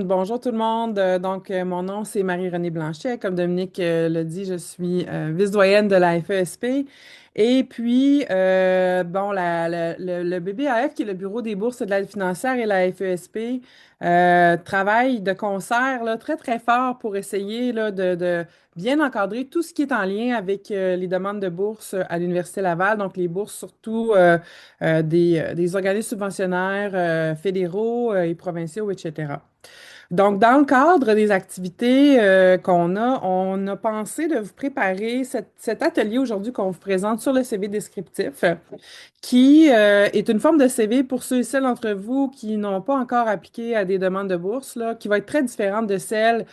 Bonjour tout le monde. Mon nom, c'est Marie-Renée Blanchet. Comme Dominique l'a dit, je suis vice-doyenne de la FESP. Et puis, le BBAF, qui est le Bureau des bourses et de l'aide financière, et la FESP, travaillent de concert là, très, très fort pour essayer là, de bien encadrer tout ce qui est en lien avec les demandes de bourse à l'Université Laval. Donc, les bourses surtout des organismes subventionnaires fédéraux et provinciaux, etc. Donc, dans le cadre des activités on a pensé de vous préparer cet atelier aujourd'hui qu'on vous présente sur le CV descriptif, qui est une forme de CV pour ceux et celles d'entre vous qui n'ont pas encore appliqué à des demandes de bourse, là, qui va être très différente de celle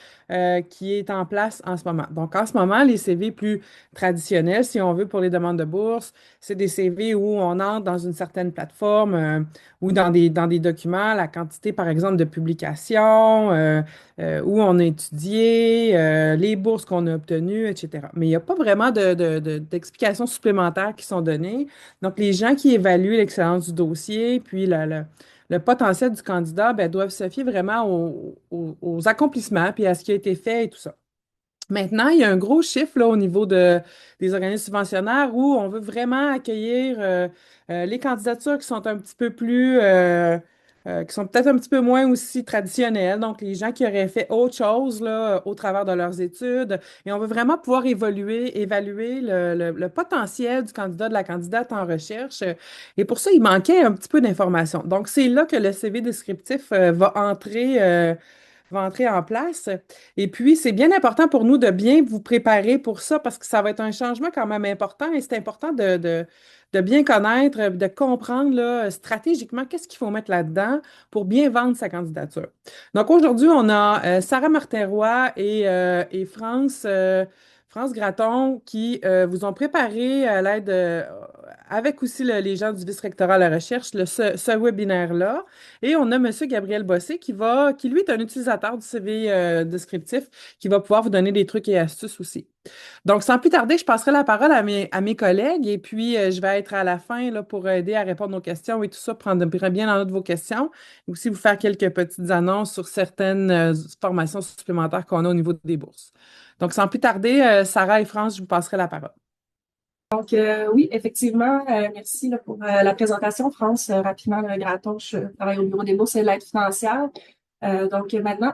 qui est en place en ce moment. Donc, en ce moment, les CV plus traditionnels, si on veut, pour les demandes de bourse, c'est des CV où on entre dans une certaine plateforme ou dans des documents, la quantité, par exemple, de publications, où on a étudié, les bourses qu'on a obtenues, etc. Mais il n'y a pas vraiment d'explications supplémentaires qui sont données. Donc, les gens qui évaluent l'excellence du dossier, puis le potentiel du candidat, ben, doivent se fier vraiment aux accomplissements, puis à ce qui a été fait et tout ça. Maintenant, il y a un gros chiffre là, au niveau des organismes subventionnaires où on veut vraiment accueillir les candidatures qui sont un petit peu qui sont peut-être un petit peu moins aussi traditionnelles. Donc, les gens qui auraient fait autre chose là, au travers de leurs études. Et on veut vraiment pouvoir évaluer le potentiel du candidat, de la candidate en recherche. Et pour ça, il manquait un petit peu d'informations. Donc, c'est là que le CV descriptif va entrer en place. Et puis, c'est bien important pour nous de bien vous préparer pour ça parce que ça va être un changement quand même important et c'est important de bien connaître, de comprendre là, stratégiquement qu'est-ce qu'il faut mettre là-dedans pour bien vendre sa candidature. Donc, aujourd'hui, on a Sarah Martin-Roy et France Gratton qui vous ont préparé à l'aide, avec aussi les gens du vice-rectorat à la recherche, ce webinaire-là. Et on a M. Gabriel Bossé qui lui est un utilisateur du CV descriptif, qui va pouvoir vous donner des trucs et astuces aussi. Donc, sans plus tarder, je passerai la parole à mes collègues et puis je vais être à la fin là, pour aider à répondre aux questions et tout ça, prendre bien en note vos questions et aussi vous faire quelques petites annonces sur certaines formations supplémentaires qu'on a au niveau des bourses. Donc, sans plus tarder, Sarah et France, je vous passerai la parole. Oui, effectivement, merci là, pour la présentation, France. Rapidement, le Graton, je travaille au Bureau des bourses et de l'aide financière. Maintenant,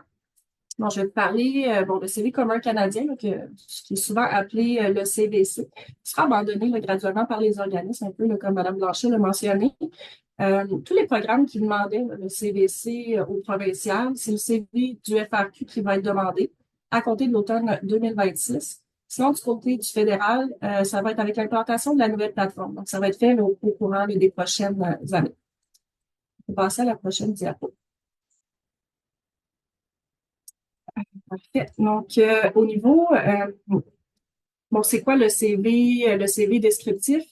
bon, je vais te parler de CV commun canadien, là, ce qui est souvent appelé le CVC, qui sera abandonné là, graduellement par les organismes, un peu là, comme Mme Blanchet l'a mentionné. Tous les programmes qui demandaient là, le CVC au provincial, c'est le CV du FRQ qui va être demandé à compter de l'automne 2026. Sinon, du côté du fédéral, ça va être avec l'implantation de la nouvelle plateforme. Donc, ça va être fait là, au courant là, des prochaines années. On va passer à la prochaine diapo. Parfait. Au niveau, c'est quoi le CV descriptif?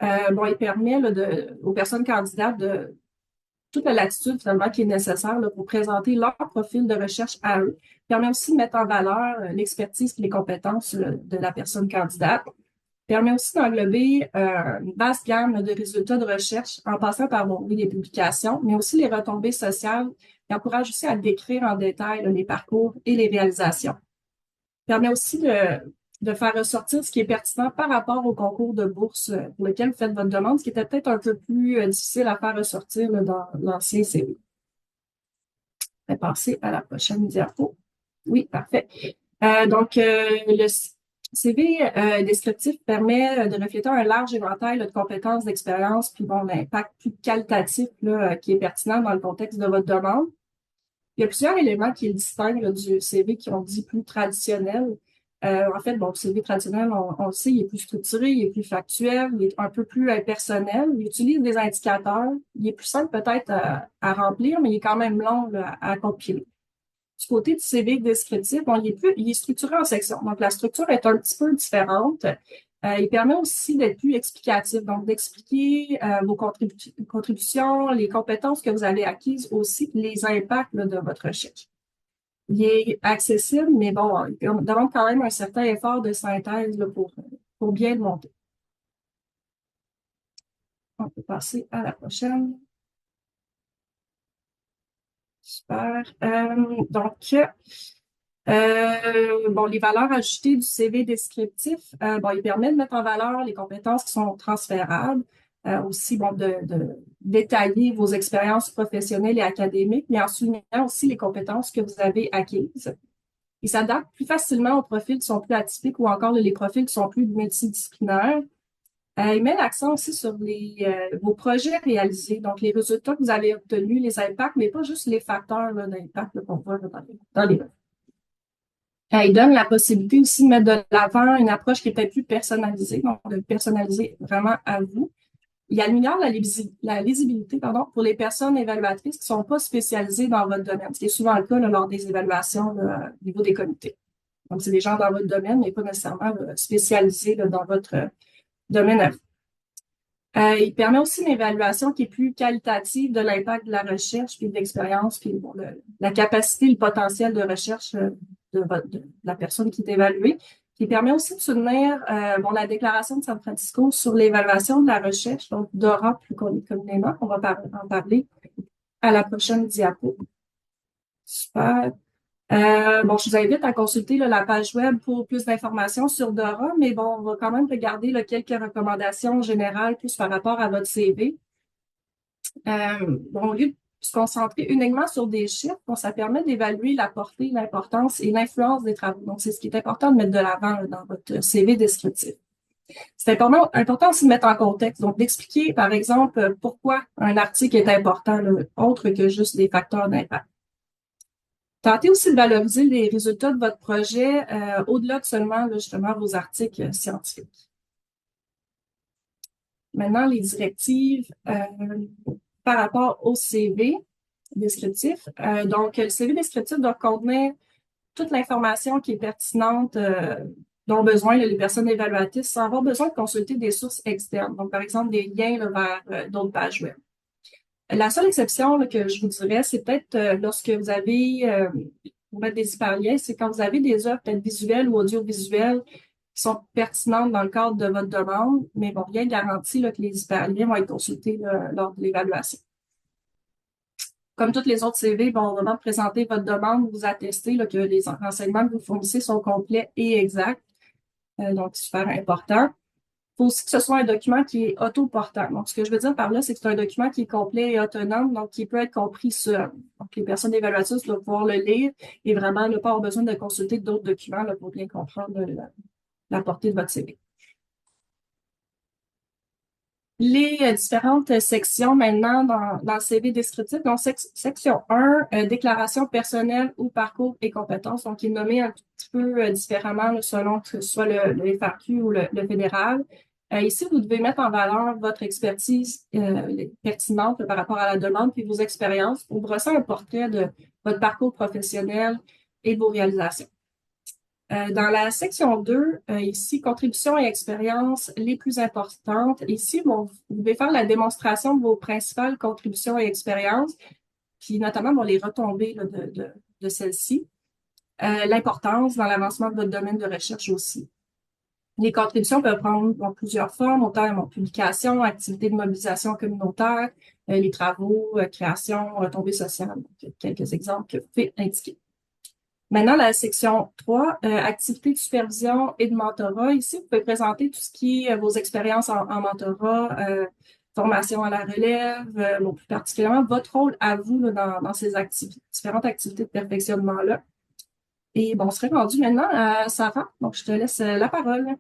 Il permet là, aux personnes candidates de toute la latitude finalement qui est nécessaire là, pour présenter leur profil de recherche à eux. Permet aussi de mettre en valeur l'expertise et les compétences de la personne candidate. Permet aussi d'englober une vaste gamme de résultats de recherche en passant par oui, les publications, mais aussi les retombées sociales et encourage aussi à décrire en détail là, les parcours et les réalisations. Permet aussi de faire ressortir ce qui est pertinent par rapport au concours de bourse pour lequel vous faites votre demande, ce qui était peut-être un peu plus difficile à faire ressortir là, dans l'ancien CV. Je vais passer à la prochaine diapo. Oui, parfait. Le CV descriptif permet de refléter un large éventail de compétences, d'expériences, puis l'impact plus qualitatif là, qui est pertinent dans le contexte de votre demande. Il y a plusieurs éléments qui le distinguent là, du CV qui ont dit plus traditionnel. Le CV traditionnel, on le sait, il est plus structuré, il est plus factuel, il est un peu plus impersonnel. Il utilise des indicateurs. Il est plus simple peut-être à remplir, mais il est quand même long là, à compiler. Du côté du CV descriptif, il est structuré en sections. Donc, la structure est un petit peu différente. Il permet aussi d'être plus explicatif, donc d'expliquer vos contributions, les compétences que vous avez acquises, aussi les impacts là, de votre recherche. Il est accessible, mais bon, il demande quand même un certain effort de synthèse là, pour bien le monter. On peut passer à la prochaine. Super. Bon, les valeurs ajoutées du CV descriptif, bon, il permet de mettre en valeur les compétences qui sont transférables, aussi, bon, de détailler vos expériences professionnelles et académiques, mais en soulignant aussi les compétences que vous avez acquises. Il s'adapte plus facilement aux profils qui sont plus atypiques ou encore les profils qui sont plus multidisciplinaires. Il met l'accent aussi sur vos projets réalisés, donc les résultats que vous avez obtenus, les impacts, mais pas juste les facteurs là, d'impact là, qu'on voit là, dans les il donne la possibilité aussi de mettre de l'avant une approche qui est peut-être plus personnalisée, donc de le personnaliser vraiment à vous. Il améliore la lisibilité pardon, pour les personnes évaluatrices qui ne sont pas spécialisées dans votre domaine, ce qui est souvent le cas là, lors des évaluations là, au niveau des comités. Donc, c'est des gens dans votre domaine, mais pas nécessairement là, spécialisés là, dans votre domaine à vous. Il permet aussi une évaluation qui est plus qualitative de l'impact de la recherche, puis de l'expérience, puis bon, la capacité, le potentiel de recherche de la personne qui est évaluée, qui permet aussi de soutenir bon, la déclaration de San Francisco sur l'évaluation de la recherche, donc DORA plus communément. On va en parler à la prochaine diapo. Super. Bon, je vous invite à consulter là, la page web pour plus d'informations sur Dora, mais bon, on va quand même regarder là, quelques recommandations générales plus par rapport à votre CV. Bon, au lieu de se concentrer uniquement sur des chiffres, bon, ça permet d'évaluer la portée, l'importance et l'influence des travaux. Donc, c'est ce qui est important de mettre de l'avant là, dans votre CV descriptif. C'est important aussi de mettre en contexte, donc d'expliquer, par exemple, pourquoi un article est important, là, autre que juste des facteurs d'impact. Tentez aussi de valoriser les résultats de votre projet au-delà de seulement là, justement vos articles scientifiques. Maintenant, les directives par rapport au CV descriptif. Donc, le CV descriptif doit contenir toute l'information qui est pertinente dont ont besoin là, les personnes évaluatrices sans avoir besoin de consulter des sources externes. Donc, par exemple, des liens là, vers d'autres pages web. La seule exception là, que je vous dirais, c'est peut-être lorsque vous avez pour mettre des hyperliens, c'est quand vous avez des œuvres peut-être visuelles ou audiovisuelles qui sont pertinentes dans le cadre de votre demande, mais bon, rien garanti là, que les hyperliens vont être consultés là, lors de l'évaluation. Comme toutes les autres CV, bon, au moment de présenter votre demande, vous attestez là, que les renseignements que vous fournissez sont complets et exacts. Donc, c'est super important. Il faut aussi que ce soit un document qui est autoportant. Donc, ce que je veux dire par là, c'est que c'est un document qui est complet et autonome, donc qui peut être compris seul. Donc, les personnes évaluatrices doivent pouvoir le lire et vraiment ne pas avoir besoin de consulter d'autres documents là, pour bien comprendre la portée de votre CV. Les différentes sections maintenant dans le CV descriptif. Donc, section 1, déclaration personnelle ou parcours et compétences. Donc, il est nommé un petit peu différemment là, selon que ce soit le FAQ ou le fédéral. Ici, vous devez mettre en valeur votre expertise pertinente par rapport à la demande puis vos expériences pour brosser un portrait de votre parcours professionnel et de vos réalisations. Dans la section 2, ici, contributions et expériences les plus importantes. Ici, bon, vous devez faire la démonstration de vos principales contributions et expériences, puis notamment bon, les retombées là, de celles-ci. L'importance dans l'avancement de votre domaine de recherche aussi. Les contributions peuvent prendre plusieurs formes, autant en publication, activités de mobilisation communautaire, les travaux, création, retombées sociales. Donc, quelques exemples que vous pouvez indiquer. Maintenant, la section 3, activités de supervision et de mentorat. Ici, vous pouvez présenter tout ce qui est vos expériences en mentorat, formation à la relève, bon, plus particulièrement votre rôle à vous là, dans ces différentes activités de perfectionnement-là. Et bon, on serait rendu maintenant à Sarah. Donc, je te laisse la parole.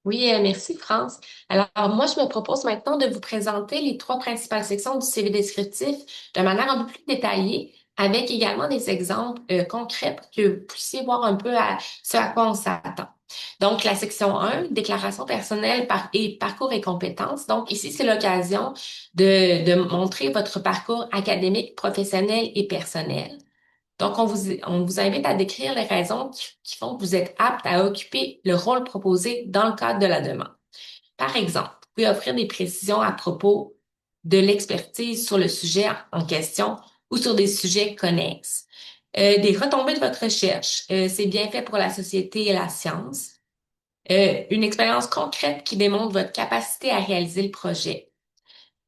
Oui, merci France. Alors, moi, je me propose maintenant de vous présenter les trois principales sections du CV descriptif de manière un peu plus détaillée, avec également des exemples concrets pour que vous puissiez voir un peu ce à quoi on s'attend. Donc, la section 1, déclaration personnelle et parcours et compétences. Donc, ici, c'est l'occasion de montrer votre parcours académique, professionnel et personnel. Donc, on vous invite à décrire les raisons qui font que vous êtes apte à occuper le rôle proposé dans le cadre de la demande. Par exemple, vous pouvez offrir des précisions à propos de l'expertise sur le sujet en question ou sur des sujets connexes. Des retombées de votre recherche, c'est bien fait pour la société et la science. Une expérience concrète qui démontre votre capacité à réaliser le projet.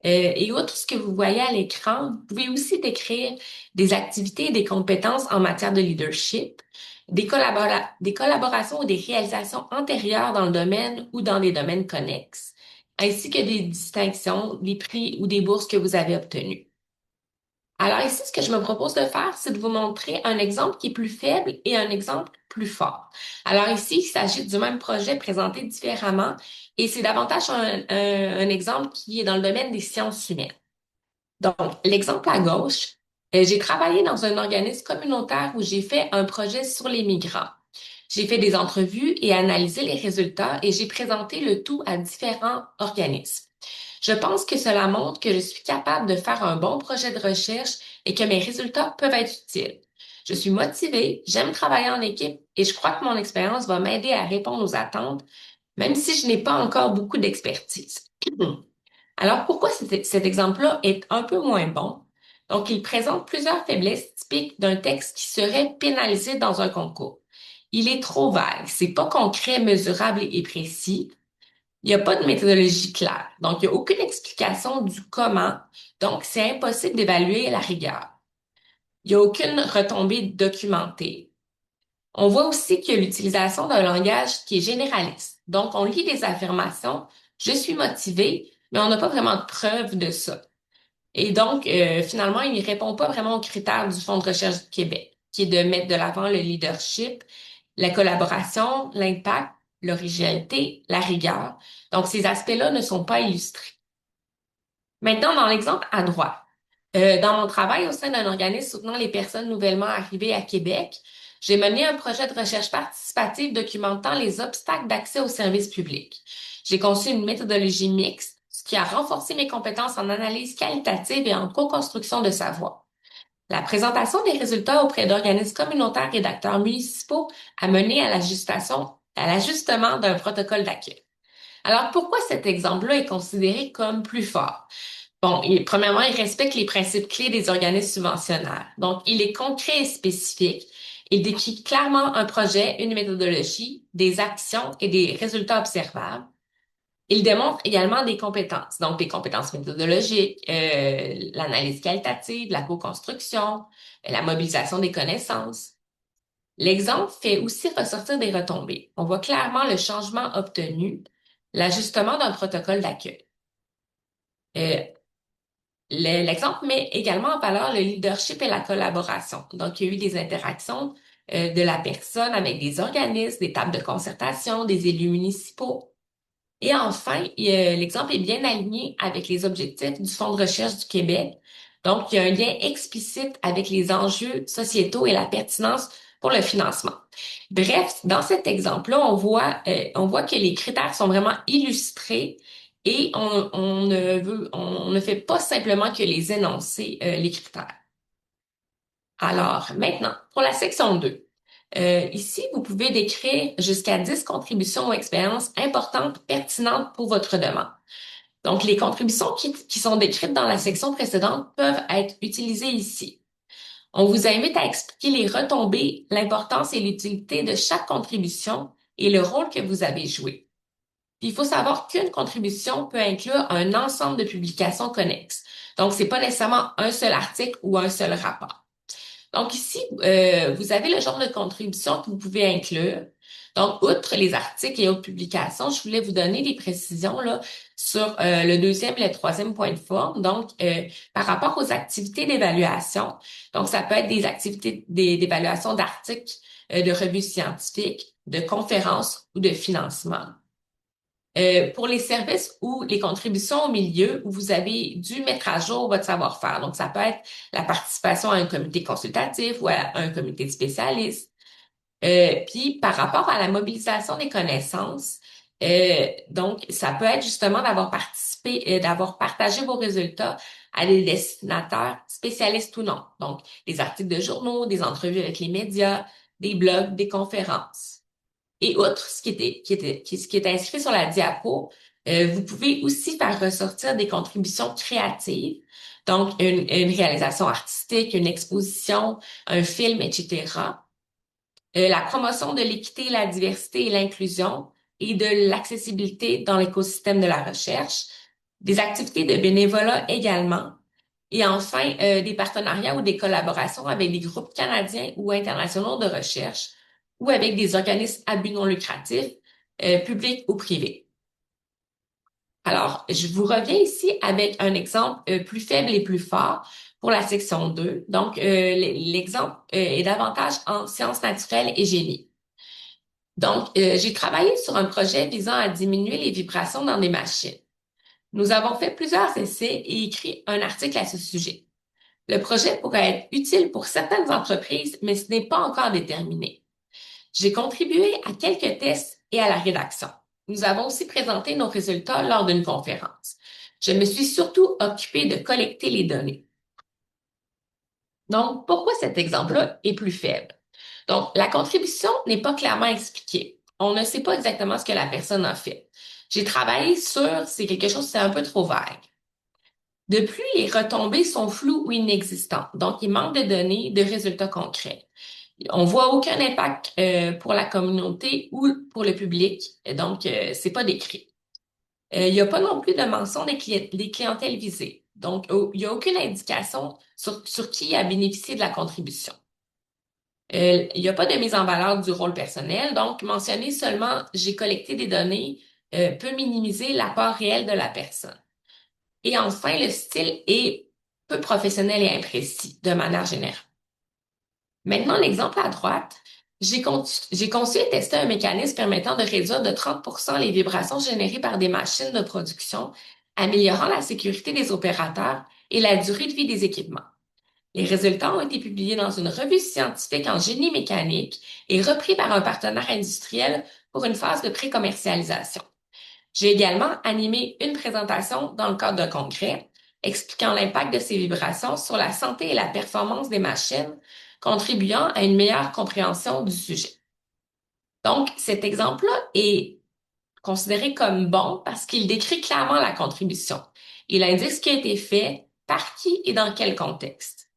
Et outre ce que vous voyez à l'écran, vous pouvez aussi décrire des activités et des compétences en matière de leadership, des collaborations ou des réalisations antérieures dans le domaine ou dans des domaines connexes, ainsi que des distinctions, des prix ou des bourses que vous avez obtenus. Alors ici, ce que je me propose de faire, c'est de vous montrer un exemple qui est plus faible et un exemple plus fort. Alors ici, il s'agit du même projet présenté différemment et c'est davantage un exemple qui est dans le domaine des sciences humaines. Donc, l'exemple à gauche, j'ai travaillé dans un organisme communautaire où j'ai fait un projet sur les migrants. J'ai fait des entrevues et analysé les résultats et j'ai présenté le tout à différents organismes. Je pense que cela montre que je suis capable de faire un bon projet de recherche et que mes résultats peuvent être utiles. Je suis motivée, j'aime travailler en équipe et je crois que mon expérience va m'aider à répondre aux attentes, même si je n'ai pas encore beaucoup d'expertise. Alors, pourquoi cet exemple-là est un peu moins bon? Donc, il présente plusieurs faiblesses typiques d'un texte qui serait pénalisé dans un concours. Il est trop vague, c'est pas concret, mesurable et précis. Il n'y a pas de méthodologie claire. Donc, il n'y a aucune explication du comment. Donc, c'est impossible d'évaluer la rigueur. Il n'y a aucune retombée documentée. On voit aussi qu'il y a l'utilisation d'un langage qui est généraliste. Donc, on lit des affirmations, je suis motivé, mais on n'a pas vraiment de preuve de ça. Et donc, finalement, il ne répond pas vraiment aux critères du Fonds de recherche du Québec, qui est de mettre de l'avant le leadership, la collaboration, l'impact, l'originalité, la rigueur. Donc, ces aspects-là ne sont pas illustrés. Maintenant, dans l'exemple à droite, dans mon travail au sein d'un organisme soutenant les personnes nouvellement arrivées à Québec, j'ai mené un projet de recherche participative documentant les obstacles d'accès aux services publics. J'ai conçu une méthodologie mixte, ce qui a renforcé mes compétences en analyse qualitative et en co-construction de savoir. La présentation des résultats auprès d'organismes communautaires et d'acteurs municipaux a mené à l'ajustement d'un protocole d'accueil. Alors, pourquoi cet exemple-là est considéré comme plus fort? Bon, premièrement, il respecte les principes clés des organismes subventionnaires. Donc, il est concret et spécifique. Il décrit clairement un projet, une méthodologie, des actions et des résultats observables. Il démontre également des compétences, donc des compétences méthodologiques, l'analyse qualitative, la co-construction, la mobilisation des connaissances. L'exemple fait aussi ressortir des retombées. On voit clairement le changement obtenu, l'ajustement d'un protocole d'accueil. Euh, L'exemple met également en valeur le leadership et la collaboration. Donc, il y a eu des interactions de la personne avec des organismes, des tables de concertation, des élus municipaux. Et enfin, l'exemple est bien aligné avec les objectifs du Fonds de recherche du Québec. Donc, il y a un lien explicite avec les enjeux sociétaux et la pertinence pour le financement. Bref, dans cet exemple-là, on voit que les critères sont vraiment illustrés et on ne fait pas simplement que les énoncer, les critères. Alors, maintenant, pour la section 2. Ici, vous pouvez décrire jusqu'à 10 contributions ou expériences importantes, pertinentes pour votre demande. Donc, les contributions qui sont décrites dans la section précédente peuvent être utilisées ici. On vous invite à expliquer les retombées, l'importance et l'utilité de chaque contribution et le rôle que vous avez joué. Puis, il faut savoir qu'une contribution peut inclure un ensemble de publications connexes. Donc, c'est pas nécessairement un seul article ou un seul rapport. Donc ici, vous avez le genre de contribution que vous pouvez inclure. Donc, outre les articles et autres publications, je voulais vous donner des précisions là, sur le deuxième et le troisième point de forme. Donc, par rapport aux activités d'évaluation, donc ça peut être des activités d'évaluation d'articles, de revues scientifiques, de conférences ou de financement. Pour les services ou les contributions au milieu où vous avez dû mettre à jour votre savoir-faire. Donc, ça peut être la participation à un comité consultatif ou à un comité de spécialistes. Puis, par rapport à la mobilisation des connaissances, donc, ça peut être justement d'avoir participé, d'avoir partagé vos résultats à des destinataires spécialistes ou non. Donc, des articles de journaux, des entrevues avec les médias, des blogs, des conférences. Et outre ce qui est inscrit sur la diapo, vous pouvez aussi faire ressortir des contributions créatives, donc une réalisation artistique, une exposition, un film, etc. La promotion de l'équité, la diversité et l'inclusion et de l'accessibilité dans l'écosystème de la recherche. des activités de bénévolat également, et enfin des partenariats ou des collaborations avec des groupes canadiens ou internationaux de recherche ou avec des organismes à but non lucratif, publics ou privés. Alors, je vous reviens ici avec un exemple plus faible et plus fort pour la section 2. Donc, l'exemple est davantage en sciences naturelles et génie. Donc, j'ai travaillé sur un projet visant à diminuer les vibrations dans des machines. Nous avons fait plusieurs essais et écrit un article à ce sujet. Le projet pourrait être utile pour certaines entreprises, mais ce n'est pas encore déterminé. J'ai contribué à quelques tests et à la rédaction. Nous avons aussi présenté nos résultats lors d'une conférence. Je me suis surtout occupée de collecter les données. Donc, pourquoi cet exemple-là est plus faible? Donc, la contribution n'est pas clairement expliquée. On ne sait pas exactement ce que la personne a fait. J'ai travaillé sur c'est quelque chose, c'est un peu trop vague. De plus, les retombées sont floues ou inexistantes. Donc, il manque de données, de résultats concrets. On voit aucun impact pour la communauté ou pour le public, donc c'est pas décrit. Il n'y a pas non plus de mention des clientèles visées. Donc, il n'y a aucune indication sur qui a bénéficié de la contribution. Il n'y a pas de mise en valeur du rôle personnel, donc mentionner seulement j'ai collecté des données peut minimiser l'apport réel de la personne. Et enfin, le style est peu professionnel et imprécis de manière générale. Maintenant, l'exemple à droite, j'ai conçu et testé un mécanisme permettant de réduire de 30% les vibrations générées par des machines de production, améliorant la sécurité des opérateurs et la durée de vie des équipements. Les résultats ont été publiés dans une revue scientifique en génie mécanique et repris par un partenaire industriel pour une phase de pré-commercialisation. J'ai également animé une présentation dans le cadre d'un congrès expliquant l'impact de ces vibrations sur la santé et la performance des machines, contribuant à une meilleure compréhension du sujet. Donc, cet exemple-là est considéré comme bon parce qu'il décrit clairement la contribution. Il indique ce qui a été fait, par qui et dans quel contexte.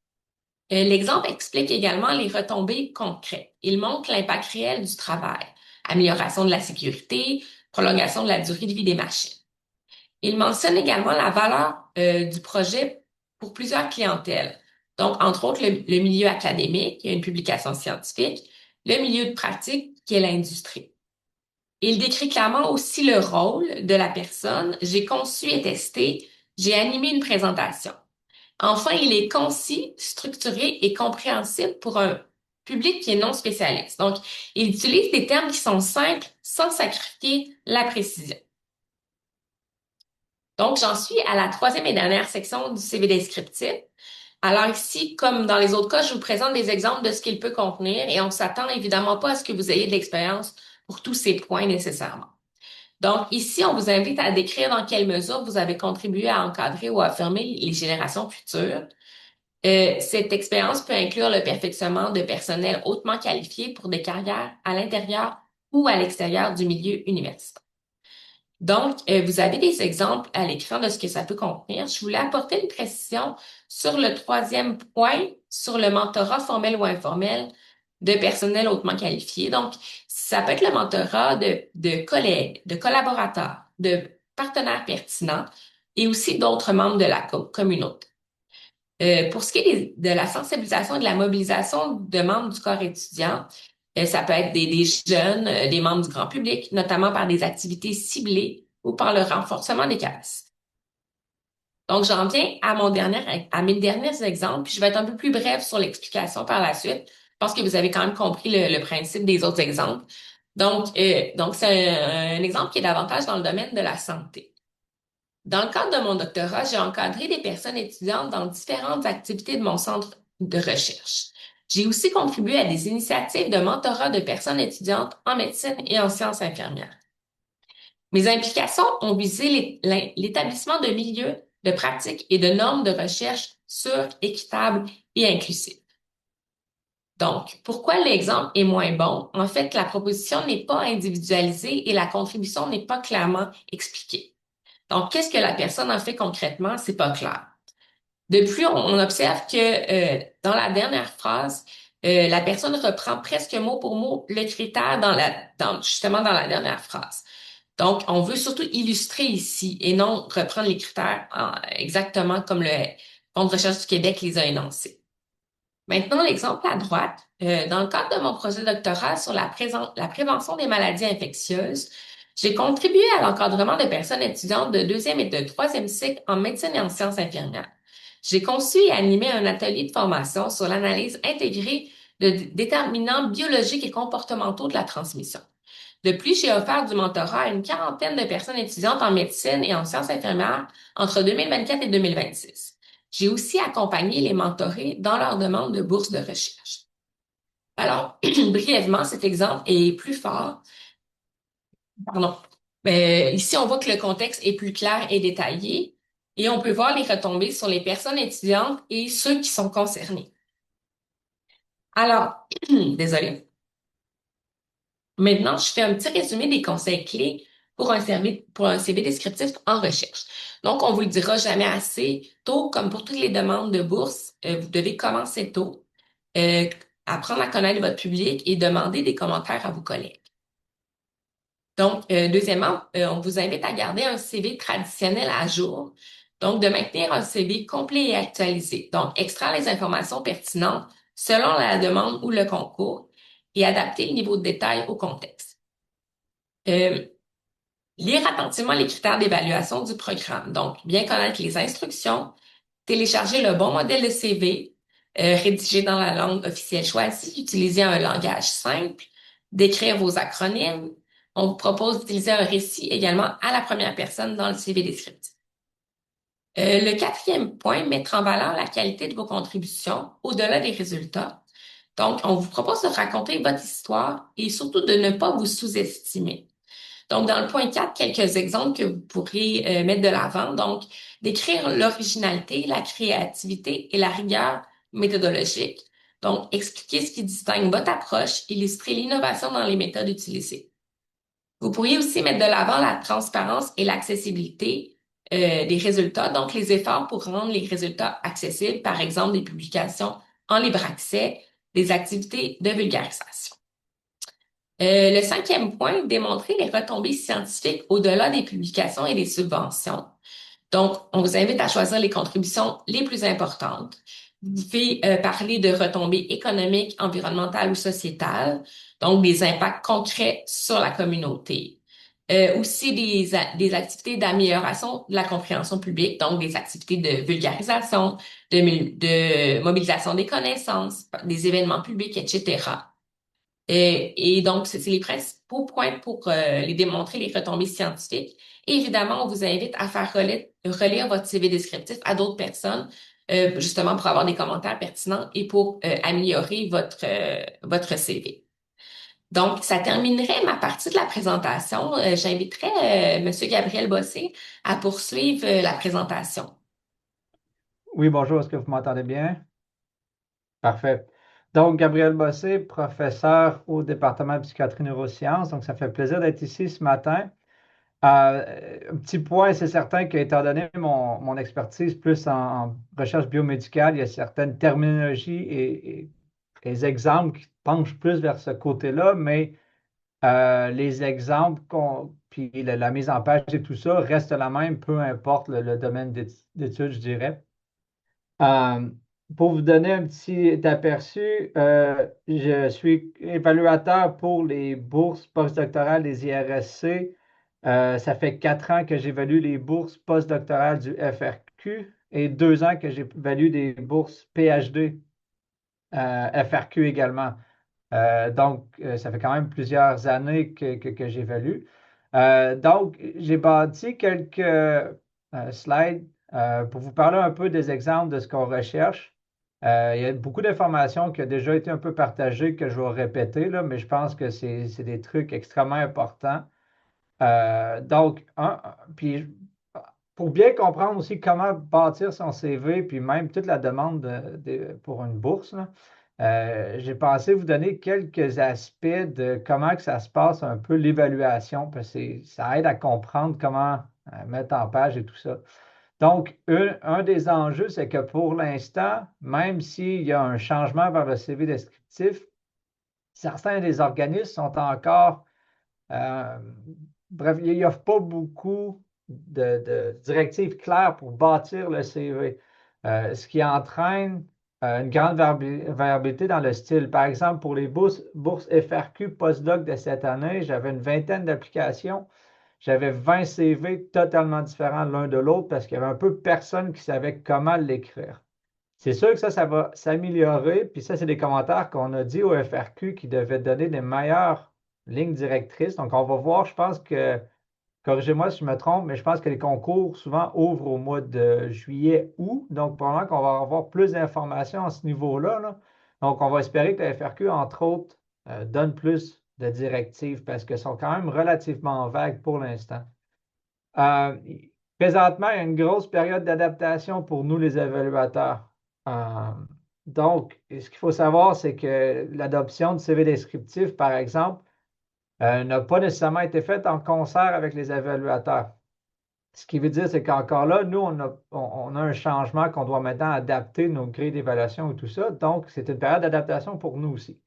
L'exemple explique également les retombées concrètes. Il montre l'impact réel du travail, amélioration de la sécurité, prolongation de la durée de vie des machines. Il mentionne également la valeur du projet pour plusieurs clientèles. Donc, entre autres, le milieu académique, qui est une publication scientifique, le milieu de pratique, qui est l'industrie. Il décrit clairement aussi le rôle de la personne. J'ai conçu et testé, j'ai animé une présentation. Enfin, il est concis, structuré et compréhensible pour un public qui est non spécialiste. Donc, il utilise des termes qui sont simples sans sacrifier la précision. Donc, j'en suis à la troisième et dernière section du CV descriptif. Alors ici, comme dans les autres cas, je vous présente des exemples de ce qu'il peut contenir et on s'attend évidemment pas à ce que vous ayez de l'expérience pour tous ces points nécessairement. Donc ici, on vous invite à décrire dans quelle mesure vous avez contribué à encadrer ou à former les générations futures. Cette expérience peut inclure le perfectionnement de personnel hautement qualifié pour des carrières à l'intérieur ou à l'extérieur du milieu universitaire. Donc, vous avez des exemples à l'écran de ce que ça peut contenir. Je voulais apporter une précision sur le troisième point, sur le mentorat formel ou informel de personnel hautement qualifié. Donc, ça peut être le mentorat de collègues, de collaborateurs, de partenaires pertinents et aussi d'autres membres de la communauté. Pour ce qui est de la sensibilisation et de la mobilisation de membres du corps étudiant, ça peut être des jeunes, des membres du grand public, notamment par des activités ciblées ou par le renforcement des capacités. Donc, j'en viens à mes derniers exemples, puis je vais être un peu plus brève sur l'explication par la suite. Je pense que vous avez quand même compris le principe des autres exemples. Donc c'est un exemple qui est davantage dans le domaine de la santé. Dans le cadre de mon doctorat, j'ai encadré des personnes étudiantes dans différentes activités de mon centre de recherche. J'ai aussi contribué à des initiatives de mentorat de personnes étudiantes en médecine et en sciences infirmières. Mes implications ont visé l'établissement de milieux, de pratiques et de normes de recherche sûres, équitables et inclusives. Donc, pourquoi l'exemple est moins bon? En fait, la proposition n'est pas individualisée et la contribution n'est pas clairement expliquée. Donc, qu'est-ce que la personne a fait concrètement? C'est pas clair. De plus, on observe que dans la dernière phrase, la personne reprend presque mot pour mot le critère justement dans la dernière phrase. Donc, on veut surtout illustrer ici et non reprendre les critères exactement comme le Fonds de recherche du Québec les a énoncés. Maintenant, l'exemple à droite, dans le cadre de mon projet doctoral sur la prévention des maladies infectieuses, j'ai contribué à l'encadrement de personnes étudiantes de deuxième et de troisième cycle en médecine et en sciences infirmières. J'ai conçu et animé un atelier de formation sur l'analyse intégrée de déterminants biologiques et comportementaux de la transmission. De plus, j'ai offert du mentorat à une quarantaine de personnes étudiantes en médecine et en sciences infirmières entre 2024 et 2026. J'ai aussi accompagné les mentorés dans leur demande de bourse de recherche. Alors, brièvement, cet exemple est plus fort. Pardon. Ici, on voit que le contexte est plus clair et détaillé et on peut voir les retombées sur les personnes étudiantes et ceux qui sont concernés. Alors, désolé. Maintenant, je fais un petit résumé des conseils clés pour un CV descriptif en recherche. Donc, on vous le dira jamais assez tôt, comme pour toutes les demandes de bourse, vous devez commencer tôt, apprendre à connaître votre public et demander des commentaires à vos collègues. Donc, deuxièmement, on vous invite à garder un CV traditionnel à jour. Donc, de maintenir un CV complet et actualisé. Donc, extraire les informations pertinentes selon la demande ou le concours et adapter le niveau de détail au contexte. Lire attentivement les critères d'évaluation du programme. Donc, bien connaître les instructions, télécharger le bon modèle de CV, rédiger dans la langue officielle choisie, utiliser un langage simple, décrire vos acronymes. On vous propose d'utiliser un récit également à la première personne dans le CV descriptif. Le quatrième point, mettre en valeur la qualité de vos contributions au-delà des résultats. Donc, on vous propose de raconter votre histoire et surtout de ne pas vous sous-estimer. Donc, dans le point 4, quelques exemples que vous pourrez mettre de l'avant. Donc, décrire l'originalité, la créativité et la rigueur méthodologique. Donc, expliquer ce qui distingue votre approche, illustrer l'innovation dans les méthodes utilisées. Vous pourriez aussi mettre de l'avant la transparence et l'accessibilité des résultats, donc les efforts pour rendre les résultats accessibles, par exemple des publications en libre accès, des activités de vulgarisation. Le cinquième point, démontrer les retombées scientifiques au-delà des publications et des subventions. Donc, on vous invite à choisir les contributions les plus importantes. Vous pouvez parler de retombées économiques, environnementales ou sociétales, donc des impacts concrets sur la communauté. Aussi des activités d'amélioration de la compréhension publique, donc des activités de vulgarisation, de mobilisation des connaissances, des événements publics, etc. Et donc, c'est les principaux points pour les démontrer les retombées scientifiques. Et évidemment, on vous invite à faire relire votre CV descriptif à d'autres personnes, justement pour avoir des commentaires pertinents et pour améliorer votre CV. Donc, ça terminerait ma partie de la présentation. J'inviterais Monsieur Gabriel Bossé à poursuivre la présentation. Oui, bonjour, est-ce que vous m'entendez bien? Parfait. Donc, Gabriel Bossé, professeur au département de psychiatrie neurosciences. Donc, ça fait plaisir d'être ici ce matin. Un petit point, c'est certain qu'étant donné mon expertise plus en recherche biomédicale, il y a certaines terminologies et des exemples qui penchent plus vers ce côté-là, mais les exemples puis la mise en page et tout ça reste la même, peu importe le domaine d'études, je dirais. Euh, pour vous donner un petit aperçu, je suis évaluateur pour les bourses postdoctorales des IRSC. Ça fait 4 ans que j'évalue les bourses postdoctorales du FRQ et 2 ans que j'évalue des bourses PhD FRQ également. Donc, ça fait quand même plusieurs années que j'évalue. Donc, j'ai bâti quelques slides pour vous parler un peu des exemples de ce qu'on recherche. Il y a beaucoup d'informations qui ont déjà été un peu partagées que je vais répéter, là, mais je pense que c'est des trucs extrêmement importants. Donc, puis pour bien comprendre aussi comment bâtir son CV, puis même toute la demande pour une bourse, là, j'ai pensé vous donner quelques aspects de comment que ça se passe un peu l'évaluation, parce que ça aide à comprendre comment mettre en page et tout ça. Donc, un des enjeux, c'est que pour l'instant, même s'il y a un changement vers le CV descriptif, certains des organismes sont encore bref, il n'offre pas beaucoup de directives claires pour bâtir le CV, ce qui entraîne une grande variabilité dans le style. Par exemple, pour les bourses FRQ postdoc de cette année, j'avais une vingtaine d'applications. J'avais 20 CV totalement différents l'un de l'autre parce qu'il y avait un peu personne qui savait comment l'écrire. C'est sûr que ça va s'améliorer. Puis ça, c'est des commentaires qu'on a dit au FRQ qui devaient donner des meilleures lignes directrices. Donc, on va voir, je pense que, corrigez-moi si je me trompe, mais je pense que les concours souvent ouvrent au mois de juillet, août. Donc, probablement qu'on va avoir plus d'informations à ce niveau-là, là. Donc, on va espérer que le FRQ, entre autres, donne plus de directives parce qu'elles sont quand même relativement vagues pour l'instant. Euh, Présentement, il y a une grosse période d'adaptation pour nous, les évaluateurs. Euh, donc, ce qu'il faut savoir, c'est que l'adoption du CV descriptif, par exemple, n'a pas nécessairement été faite en concert avec les évaluateurs. Ce qui veut dire, c'est qu'encore là, nous, on a un changement qu'on doit maintenant adapter nos grilles d'évaluation et tout ça. Donc, c'est une période d'adaptation pour nous aussi.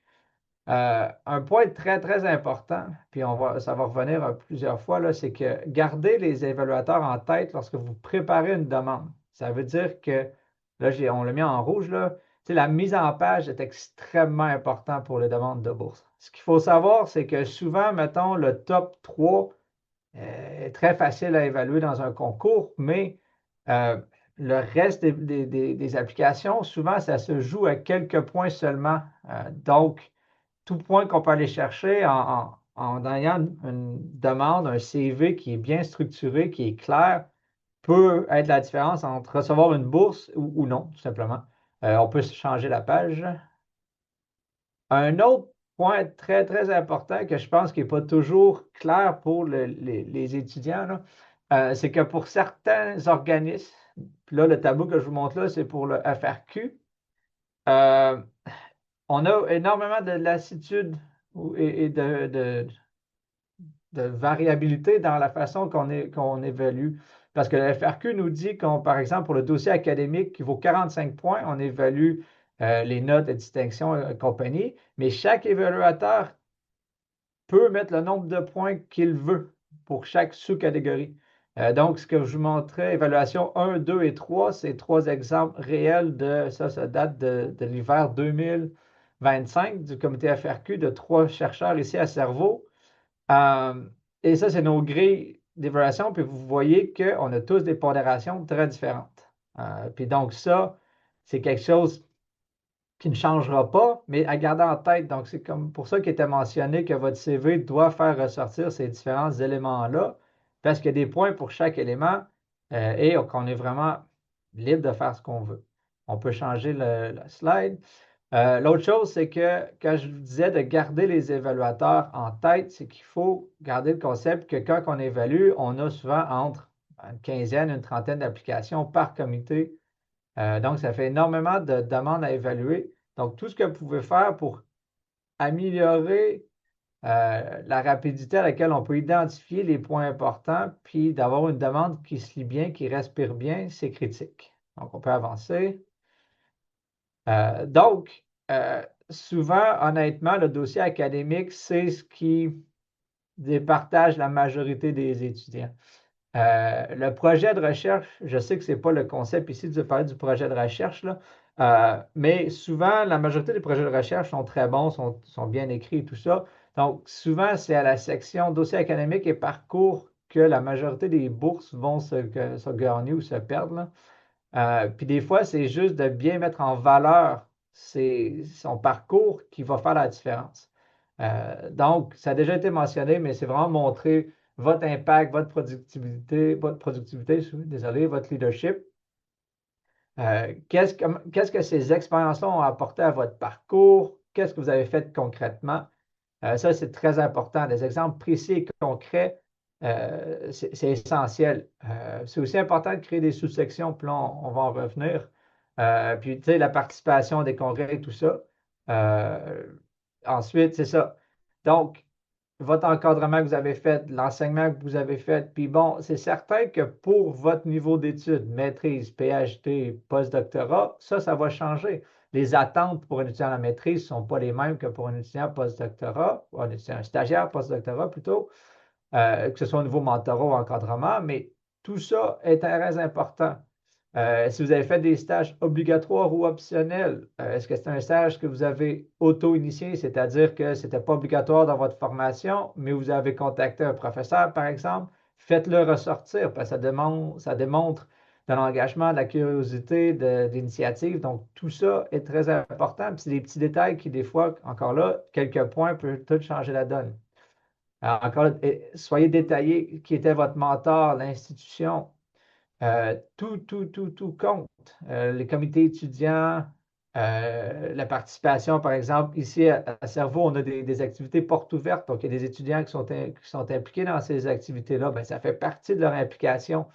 Un point très, très important, puis ça va revenir plusieurs fois, là, c'est que gardez les évaluateurs en tête lorsque vous préparez une demande. Ça veut dire que, là, on l'a mis en rouge, là, la mise en page est extrêmement importante pour les demandes de bourse. Ce qu'il faut savoir, c'est que souvent, mettons, le top 3 est très facile à évaluer dans un concours, mais le reste des applications, souvent, ça se joue à quelques points seulement. Donc, tout point qu'on peut aller chercher en ayant une demande, un CV qui est bien structuré, qui est clair, peut être la différence entre recevoir une bourse ou non, tout simplement. On peut changer la page. Un autre point très, très important que je pense qui n'est pas toujours clair pour les étudiants, là, c'est que pour certains organismes, puis là, le tableau que je vous montre là, c'est pour le FRQ, on a énormément de lassitude et de variabilité dans la façon qu'on évalue. Parce que le FRQ nous dit par exemple, pour le dossier académique qui vaut 45 points, on évalue les notes de distinction et compagnie, mais chaque évaluateur peut mettre le nombre de points qu'il veut pour chaque sous-catégorie. Donc, ce que je vous montrais, évaluation 1, 2 et 3, c'est trois exemples réels ça date de l'hiver 2025 du comité FRQ de trois chercheurs ici à Cerveau. Et ça, c'est nos grilles d'évaluation, puis vous voyez qu'on a tous des pondérations très différentes. Puis donc ça, c'est quelque chose qui ne changera pas, mais à garder en tête. Donc, c'est comme pour ça qu'il était mentionné que votre CV doit faire ressortir ces différents éléments-là, parce qu'il y a des points pour chaque élément et qu'on est vraiment libre de faire ce qu'on veut. On peut changer la slide. L'autre chose, c'est que quand je vous disais de garder les évaluateurs en tête, c'est qu'il faut garder le concept que quand on évalue, on a souvent entre une quinzaine et une trentaine d'applications par comité. Donc, ça fait énormément de demandes à évaluer. Donc, tout ce que vous pouvez faire pour améliorer la rapidité à laquelle on peut identifier les points importants, puis d'avoir une demande qui se lit bien, qui respire bien, c'est critique. Donc, on peut avancer. Donc, souvent, honnêtement, le dossier académique, c'est ce qui départage la majorité des étudiants. Le projet de recherche, je sais que ce n'est pas le concept ici de parler du projet de recherche, là, mais souvent, la majorité des projets de recherche sont très bons, sont bien écrits et tout ça. Donc, souvent, c'est à la section dossier académique et parcours que la majorité des bourses vont se gagner ou se perdre, là. Puis des fois, c'est juste de bien mettre en valeur son parcours qui va faire la différence. Donc, ça a déjà été mentionné, mais c'est vraiment montrer votre impact, votre productivité, désolé, votre leadership. Qu'est-ce que ces expériences-là ont apporté à votre parcours? Qu'est-ce que vous avez fait concrètement? Ça, c'est très important. Des exemples précis et concrets, c'est essentiel. C'est aussi important de créer des sous-sections, puis là, on va en revenir. Puis, tu sais, la participation des congrès et tout ça. Ensuite, c'est ça. Donc, votre encadrement que vous avez fait, l'enseignement que vous avez fait, puis bon, c'est certain que pour votre niveau d'études, maîtrise, PhD, postdoctorat, ça va changer. Les attentes pour un étudiant en maîtrise ne sont pas les mêmes que pour un étudiant postdoctorat, ou un stagiaire postdoctorat plutôt. que ce soit au niveau mentorat ou encadrement, mais tout ça est très important. Si vous avez fait des stages obligatoires ou optionnels, est-ce que c'est un stage que vous avez auto-initié, c'est-à-dire que ce n'était pas obligatoire dans votre formation, mais vous avez contacté un professeur, par exemple, faites-le ressortir parce que ça démontre de l'engagement, de la curiosité, de l'initiative. Donc, tout ça est très important. Puis, c'est des petits détails qui, des fois, encore là, quelques points peuvent tout changer la donne. Alors, encore là, soyez détaillé qui était votre mentor, l'institution. Tout compte. Les comités étudiants, la participation, par exemple, ici à Cerveau, on a des activités portes ouvertes. Donc, il y a des étudiants qui sont impliqués dans ces activités-là. Bien, ça fait partie de leur implication.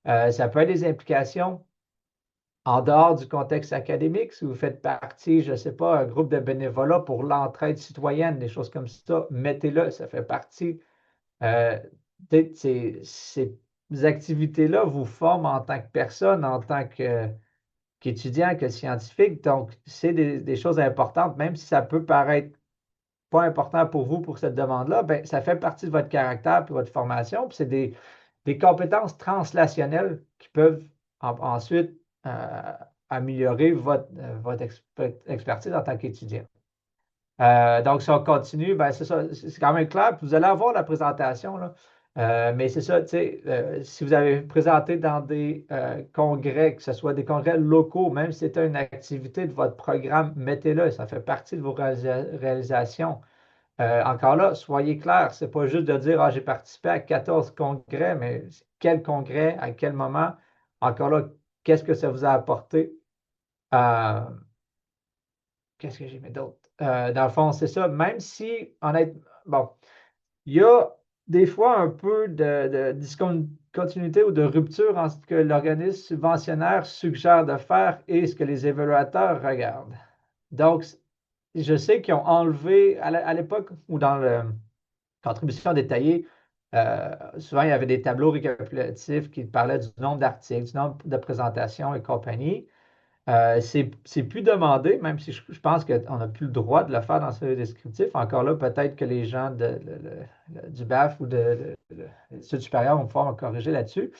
Ça peut être des implications en dehors du contexte académique. Si vous faites partie, je ne sais pas, un groupe de bénévolat pour l'entraide citoyenne, des choses comme ça, mettez-le. Ça fait partie. Ces activités-là vous forment en tant que personne, en tant qu'étudiant, que scientifique. Donc, c'est des choses importantes, même si ça peut paraître pas important pour vous pour cette demande-là, ben, ça fait partie de votre caractère et de votre formation. Puis c'est des compétences translationnelles qui peuvent ensuite améliorer votre expertise en tant qu'étudiant. Donc, si on continue, ben, c'est ça, c'est quand même clair. Puis vous allez avoir la présentation, là. Mais c'est ça, tu sais, si vous avez présenté dans des congrès, que ce soit des congrès locaux, même si c'était une activité de votre programme, mettez-le, ça fait partie de vos réalisations. Encore là, soyez clairs, c'est pas juste de dire, ah, j'ai participé à 14 congrès, mais quel congrès, à quel moment? Encore là, qu'est-ce que ça vous a apporté? Qu'est-ce que j'ai mis d'autre? Dans le fond, c'est ça. Même si, honnêtement, bon, il y a des fois un peu de discontinuité ou de rupture entre ce que l'organisme subventionnaire suggère de faire et ce que les évaluateurs regardent. Donc, je sais qu'ils ont enlevé, à l'époque ou dans la contribution détaillée, souvent il y avait des tableaux récapitulatifs qui parlaient du nombre d'articles, du nombre de présentations et compagnie. C'est plus demandé, même si je pense qu'on n'a plus le droit de le faire dans ce descriptif. Encore là, peut-être que les gens du BAF ou de l'Institut supérieur vont pouvoir me corriger là-dessus.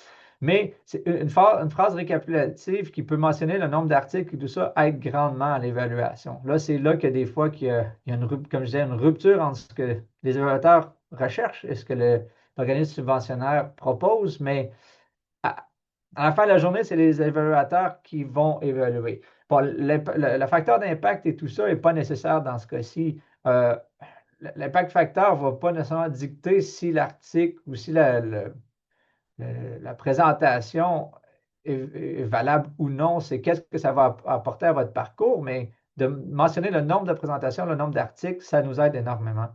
Mais c'est une phrase récapitulative qui peut mentionner le nombre d'articles et tout ça aide grandement à l'évaluation. Là, c'est là que des fois qu'il y a comme je disais, une rupture entre ce que les évaluateurs recherchent et ce que l'organisme subventionnaire propose, mais à la fin de la journée, c'est les évaluateurs qui vont évaluer. Bon, le facteur d'impact et tout ça n'est pas nécessaire dans ce cas-ci. L'impact facteur ne va pas nécessairement dicter si l'article ou si la présentation est valable ou non. C'est qu'est-ce que ça va apporter à votre parcours, mais de mentionner le nombre de présentations, le nombre d'articles, ça nous aide énormément.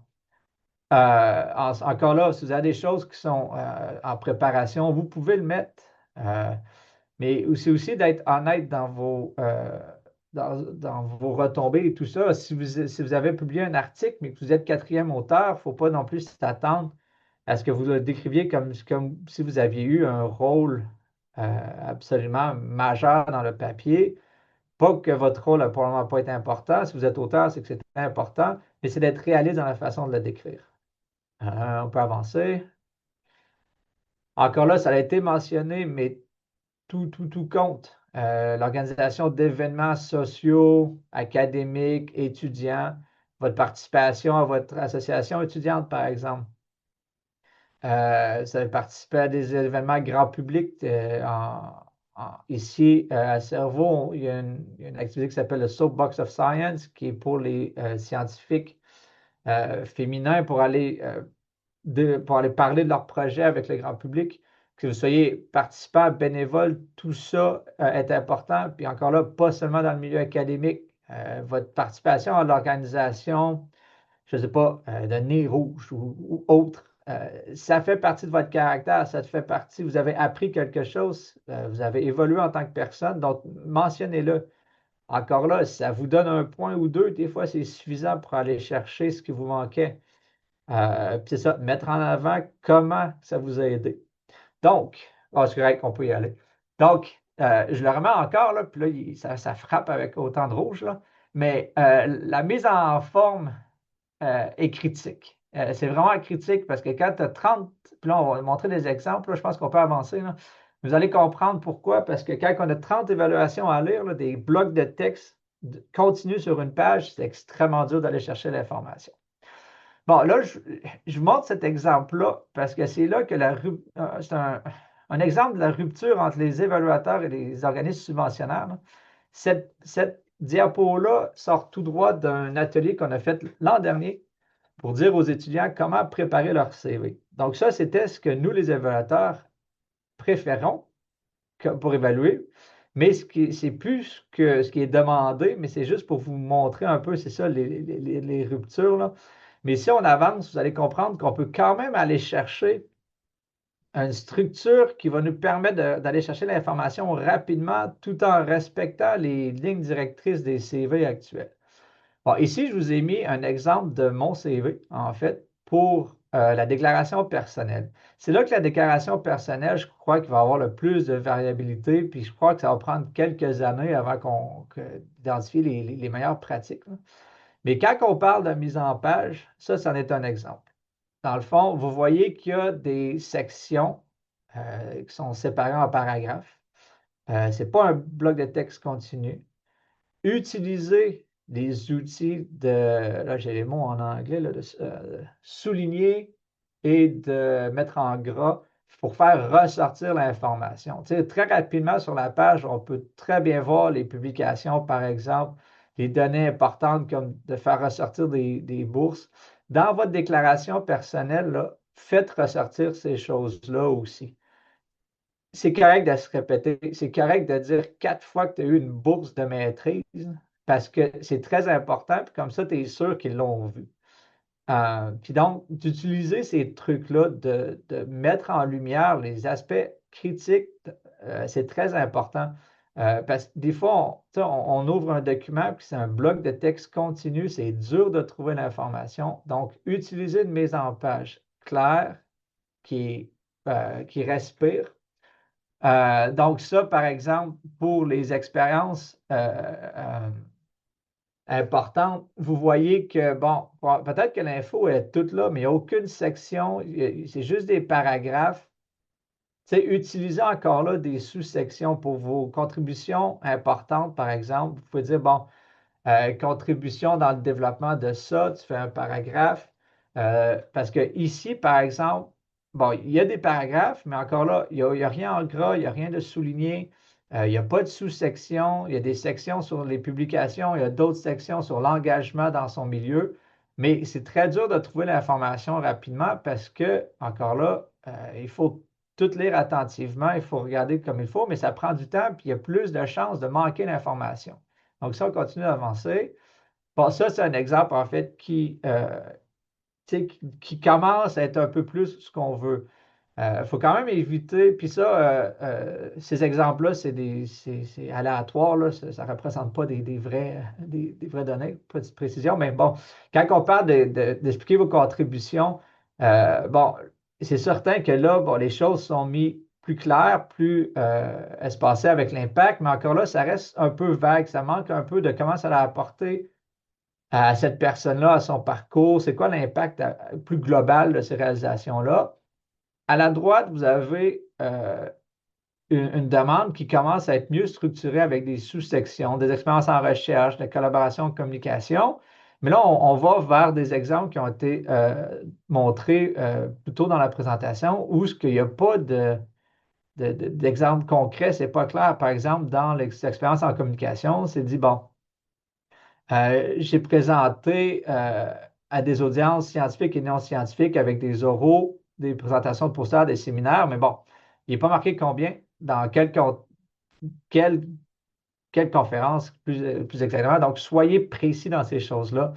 Encore là, si vous avez des choses qui sont en préparation, vous pouvez le mettre. Mais c'est aussi d'être honnête dans vos retombées et tout ça. Si vous avez publié un article, mais que vous êtes quatrième auteur, il ne faut pas non plus s'attendre à ce que vous le décriviez comme si vous aviez eu un rôle absolument majeur dans le papier. Pas que votre rôle n'a probablement pas été important. Si vous êtes auteur, c'est que c'est important, mais c'est d'être réaliste dans la façon de le décrire. On peut avancer. Encore là, ça a été mentionné, mais tout compte. L'organisation d'événements sociaux, académiques, étudiants, votre participation à votre association étudiante, par exemple. Vous avez participé à des événements grand public. Ici, à Cerveau, il y a une activité qui s'appelle le Soapbox of Science, qui est pour les scientifiques féminins pour aller parler de leur projet avec le grand public. Que vous soyez participant, bénévole, tout ça est important. Puis encore là, pas seulement dans le milieu académique. Votre participation à l'organisation, je ne sais pas, de Nez Rouge ou autre, ça fait partie de votre caractère, ça fait partie, vous avez appris quelque chose, vous avez évolué en tant que personne, donc mentionnez-le. Encore là, ça vous donne un point ou deux, des fois c'est suffisant pour aller chercher ce qui vous manquait. Puis c'est ça, mettre en avant comment ça vous a aidé. Donc, c'est correct qu'on peut y aller. Donc, je le remets encore, là, puis là, ça frappe avec autant de rouge, là, mais la mise en forme est critique. c'est vraiment critique parce que quand tu as 30, puis là, on va montrer des exemples, là, je pense qu'on peut avancer, là. Vous allez comprendre pourquoi, parce que quand on a 30 évaluations à lire, là, des blocs de texte continus sur une page, c'est extrêmement dur d'aller chercher l'information. Bon, là, je vous montre cet exemple-là parce que c'est là que c'est un exemple de la rupture entre les évaluateurs et les organismes subventionnaires, là. Cette diapo-là sort tout droit d'un atelier qu'on a fait l'an dernier pour dire aux étudiants comment préparer leur CV. Donc ça, c'était ce que nous, les évaluateurs, préférons pour évaluer. Mais c'est plus que ce qui est demandé, mais c'est juste pour vous montrer un peu, c'est ça, les ruptures, là. Mais si on avance, vous allez comprendre qu'on peut quand même aller chercher une structure qui va nous permettre d'aller chercher l'information rapidement tout en respectant les lignes directrices des CV actuels. Bon, ici, je vous ai mis un exemple de mon CV, en fait, pour la déclaration personnelle. C'est là que la déclaration personnelle, je crois qu'il va avoir le plus de variabilité, puis je crois que ça va prendre quelques années avant d'identifier les meilleures pratiques, là. Mais quand on parle de mise en page, ça, c'en est un exemple. Dans le fond, vous voyez qu'il y a des sections qui sont séparées en paragraphes. Ce n'est pas un bloc de texte continu. Utilisez des outils là j'ai les mots en anglais, là, de souligner et de mettre en gras pour faire ressortir l'information. Tu sais, très rapidement sur la page, on peut très bien voir les publications, par exemple, les données importantes comme de faire ressortir des bourses. Dans votre déclaration personnelle, là, faites ressortir ces choses-là aussi. C'est correct de se répéter, c'est correct de dire 4 fois que tu as eu une bourse de maîtrise parce que c'est très important, puis comme ça, tu es sûr qu'ils l'ont vu. Puis donc, d'utiliser ces trucs-là, de mettre en lumière les aspects critiques, c'est très important. Parce que des fois, on ouvre un document, puis c'est un bloc de texte continu, c'est dur de trouver l'information. Donc, utiliser une mise en page claire qui respire. Donc, ça, par exemple, pour les expériences importantes, vous voyez que, bon, peut-être que l'info est toute là, mais il n'y a aucune section, c'est juste des paragraphes. Tu sais, utilisez encore là des sous-sections pour vos contributions importantes, par exemple. Vous pouvez dire, bon, contribution dans le développement de ça, tu fais un paragraphe. Parce que ici, par exemple, bon, il y a des paragraphes, mais encore là, il n'y a rien en gras, il n'y a rien de souligné, il n'y a pas de sous-section, il y a des sections sur les publications, il y a d'autres sections sur l'engagement dans son milieu, mais c'est très dur de trouver l'information rapidement parce que, encore là, il faut tout lire attentivement, il faut regarder comme il faut, mais ça prend du temps, puis il y a plus de chances de manquer l'information. Donc, ça, on continue d'avancer. Bon, ça, c'est un exemple, en fait, qui commence à être un peu plus ce qu'on veut. Il faut quand même éviter, puis ça, ces exemples-là, c'est aléatoire, là, ça ne représente pas des vraies données, petite précision, mais bon, quand on parle d'expliquer vos contributions, bon, c'est certain que là, bon, les choses sont mises plus claires, plus espacées avec l'impact, mais encore là, ça reste un peu vague, ça manque un peu de comment ça l'a apporté à cette personne-là, à son parcours, c'est quoi l'impact plus global de ces réalisations-là. À la droite, vous avez une demande qui commence à être mieux structurée avec des sous-sections, des expériences en recherche, de collaboration, de communication. Mais là, on va vers des exemples qui ont été montrés plus tôt dans la présentation où il n'y a pas d'exemple concret, c'est pas clair. Par exemple, dans l'expérience en communication, c'est dit, bon, j'ai présenté à des audiences scientifiques et non scientifiques avec des oraux, des présentations de posters, des séminaires, mais bon, il n'est pas marqué combien, dans quelle conférence plus exactement. Donc, soyez précis dans ces choses-là.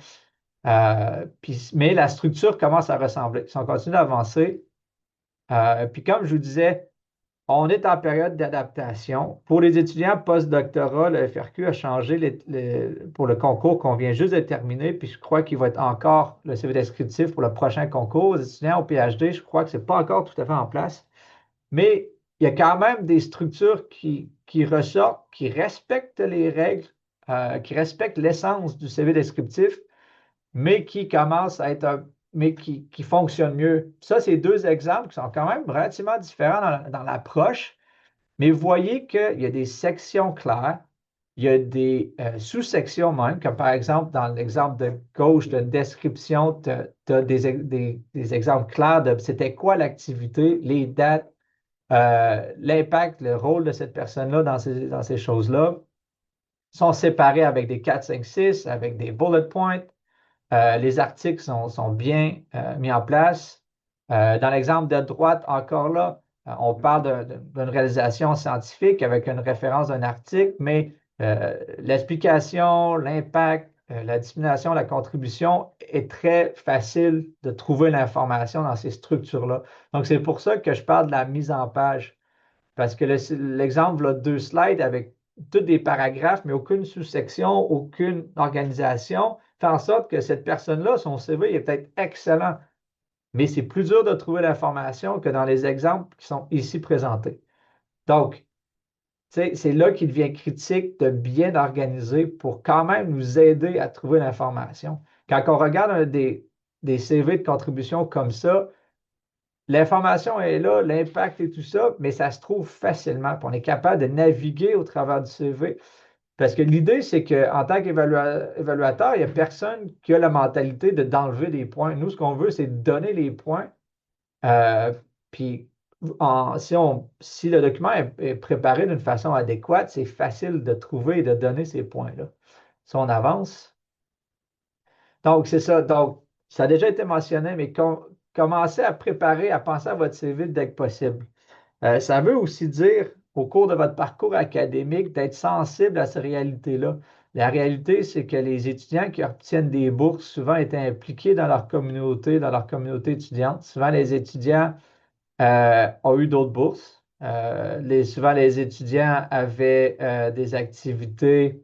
Mais la structure commence à ressembler. Si on continue d'avancer, puis comme je vous disais, on est en période d'adaptation. Pour les étudiants post-doctorat, le FRQ a changé pour le concours qu'on vient juste de terminer, puis je crois qu'il va être encore le CV descriptif pour le prochain concours. Les étudiants au PhD, je crois que ce n'est pas encore tout à fait en place. Mais il y a quand même des structures qui ressortent, qui respectent les règles, qui respectent l'essence du CV descriptif, mais qui commencent à être mais qui fonctionnent mieux. Ça, c'est deux exemples qui sont quand même relativement différents dans l'approche, mais vous voyez qu'il y a des sections claires, il y a des sous-sections même, comme par exemple dans l'exemple de gauche de description, tu as des exemples clairs de c'était quoi l'activité, les dates, l'impact, le rôle de cette personne-là dans ces choses-là. Sont séparés avec des 4, 5, 6, avec des bullet points. Les articles sont bien mis en place. Dans l'exemple de droite, encore là, on parle d'une réalisation scientifique avec une référence d'un article, mais l'explication, l'impact, la dissémination, la contribution est très facile de trouver l'information dans ces structures-là. Donc, c'est pour ça que je parle de la mise en page. Parce que l'exemple, là, 2 slides avec tous des paragraphes, mais aucune sous-section, aucune organisation, fait en sorte que cette personne-là, son CV est peut-être excellent, mais c'est plus dur de trouver l'information que dans les exemples qui sont ici présentés. Donc, c'est là qu'il devient critique de bien organiser pour quand même nous aider à trouver l'information. Quand on regarde des CV de contribution comme ça, l'information est là, l'impact et tout ça, mais ça se trouve facilement. Puis on est capable de naviguer au travers du CV. Parce que l'idée, c'est qu'en tant qu'évaluateur, il n'y a personne qui a la mentalité d'enlever des points. Nous, ce qu'on veut, c'est donner les points. Puis si le document est préparé d'une façon adéquate, c'est facile de trouver et de donner ces points-là. Si on avance. Donc, c'est ça. Donc, ça a déjà été mentionné, mais commencez à préparer, à penser à votre CV dès que possible. Ça veut aussi dire, au cours de votre parcours académique, d'être sensible à ces réalités-là. La réalité, c'est que les étudiants qui obtiennent des bourses souvent étaient impliqués dans leur communauté étudiante. Souvent, les étudiants ont eu d'autres bourses. Souvent, les étudiants avaient des activités.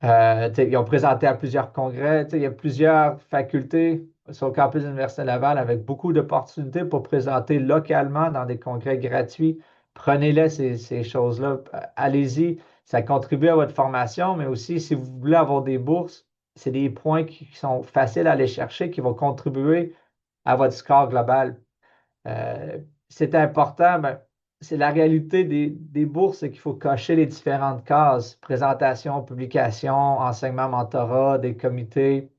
Ils ont présenté à plusieurs congrès. Il y a plusieurs facultés sur le campus de l'Université Laval avec beaucoup d'opportunités pour présenter localement dans des congrès gratuits. Prenez-les, ces choses-là. Allez-y. Ça contribue à votre formation, mais aussi, si vous voulez avoir des bourses, c'est des points qui sont faciles à aller chercher, qui vont contribuer à votre score global. C'est important, ben, c'est la réalité des bourses, c'est qu'il faut cocher les différentes cases, présentation, publication, enseignement, mentorat, des comités.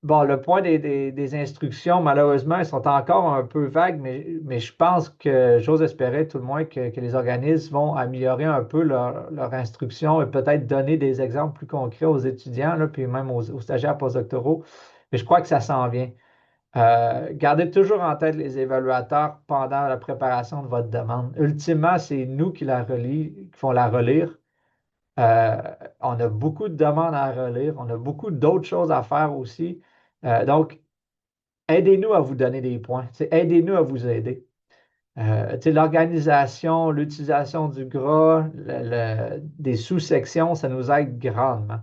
Bon, le point des instructions, malheureusement, elles sont encore un peu vagues, mais je pense que j'ose espérer tout le moins que les organismes vont améliorer un peu leur instruction et peut-être donner des exemples plus concrets aux étudiants, là, puis même aux stagiaires postdoctoraux. Mais je crois que ça s'en vient. Gardez toujours en tête les évaluateurs pendant la préparation de votre demande. Ultimement, c'est nous qui font la relire. On a beaucoup de demandes à relire. On a beaucoup d'autres choses à faire aussi. Donc, aidez-nous à vous donner des points. Aidez-nous à vous aider. L'organisation, l'utilisation du gras, des sous-sections, ça nous aide grandement.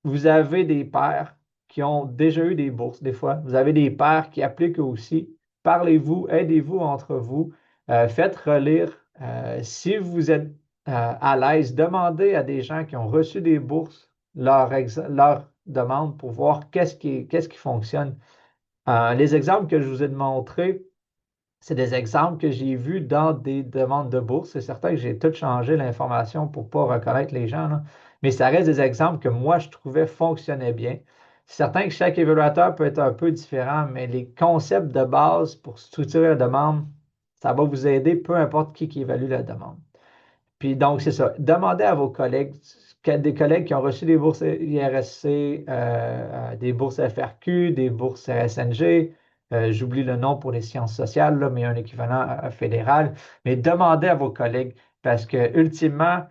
Vous avez des pairs qui ont déjà eu des bourses, des fois. Vous avez des pairs qui appliquent aussi. Parlez-vous, aidez-vous entre vous. Faites relire. Si vous êtes à l'aise, demandez à des gens qui ont reçu des bourses leur demande pour voir qu'est-ce qui fonctionne. Les exemples que je vous ai montrés, c'est des exemples que j'ai vus dans des demandes de bourse. C'est certain que j'ai tout changé l'information pour ne pas reconnaître les gens, là. Mais ça reste des exemples que moi, je trouvais fonctionnaient bien. C'est certain que chaque évaluateur peut être un peu différent, mais les concepts de base pour structurer la demande, ça va vous aider, peu importe qui évalue la demande. Puis donc, c'est ça. Demandez à vos collègues, des collègues qui ont reçu des bourses IRSC, des bourses FRQ, des bourses RSNG. J'oublie le nom pour les sciences sociales, là, mais un équivalent fédéral. Mais demandez à vos collègues parce que, ultimement,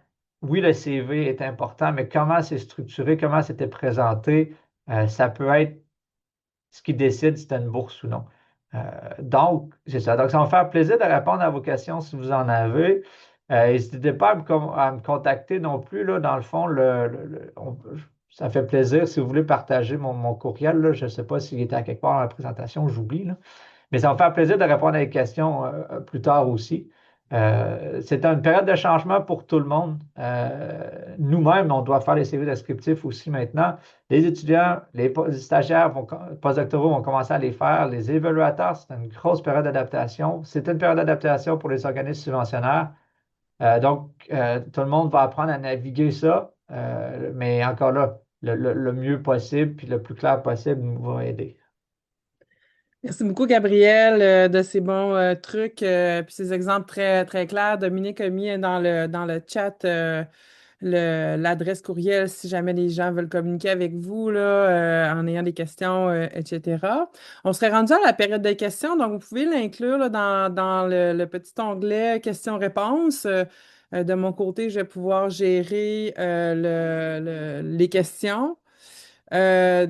oui, le CV est important, mais comment c'est structuré, comment c'était présenté, ça peut être ce qui décide si c'est une bourse ou non. Donc, c'est ça. Donc, ça va me faire plaisir de répondre à vos questions si vous en avez. N'hésitez pas à me contacter non plus. Là, dans le fond, ça fait plaisir si vous voulez partager mon courriel. Là, je ne sais pas s'il était à quelque part dans la présentation, j'oublie. Mais ça va me faire plaisir de répondre à des questions plus tard aussi. C'est une période de changement pour tout le monde. Nous-mêmes, on doit faire les CV descriptifs aussi maintenant. Les étudiants, les stagiaires, postdoctoraux vont commencer à les faire. Les évaluateurs, c'est une grosse période d'adaptation. C'est une période d'adaptation pour les organismes subventionnaires. Donc, tout le monde va apprendre à naviguer ça, mais encore là, le mieux possible puis le plus clair possible nous va aider. Merci beaucoup, Gabriel, de ces bons trucs puis ces exemples très, très clairs. Dominique a mis dans le chat l'adresse courriel si jamais les gens veulent communiquer avec vous là, en ayant des questions, etc. On serait rendu à la période des questions, donc vous pouvez l'inclure là, dans le petit onglet questions-réponses. De mon côté, je vais pouvoir gérer les questions. Euh,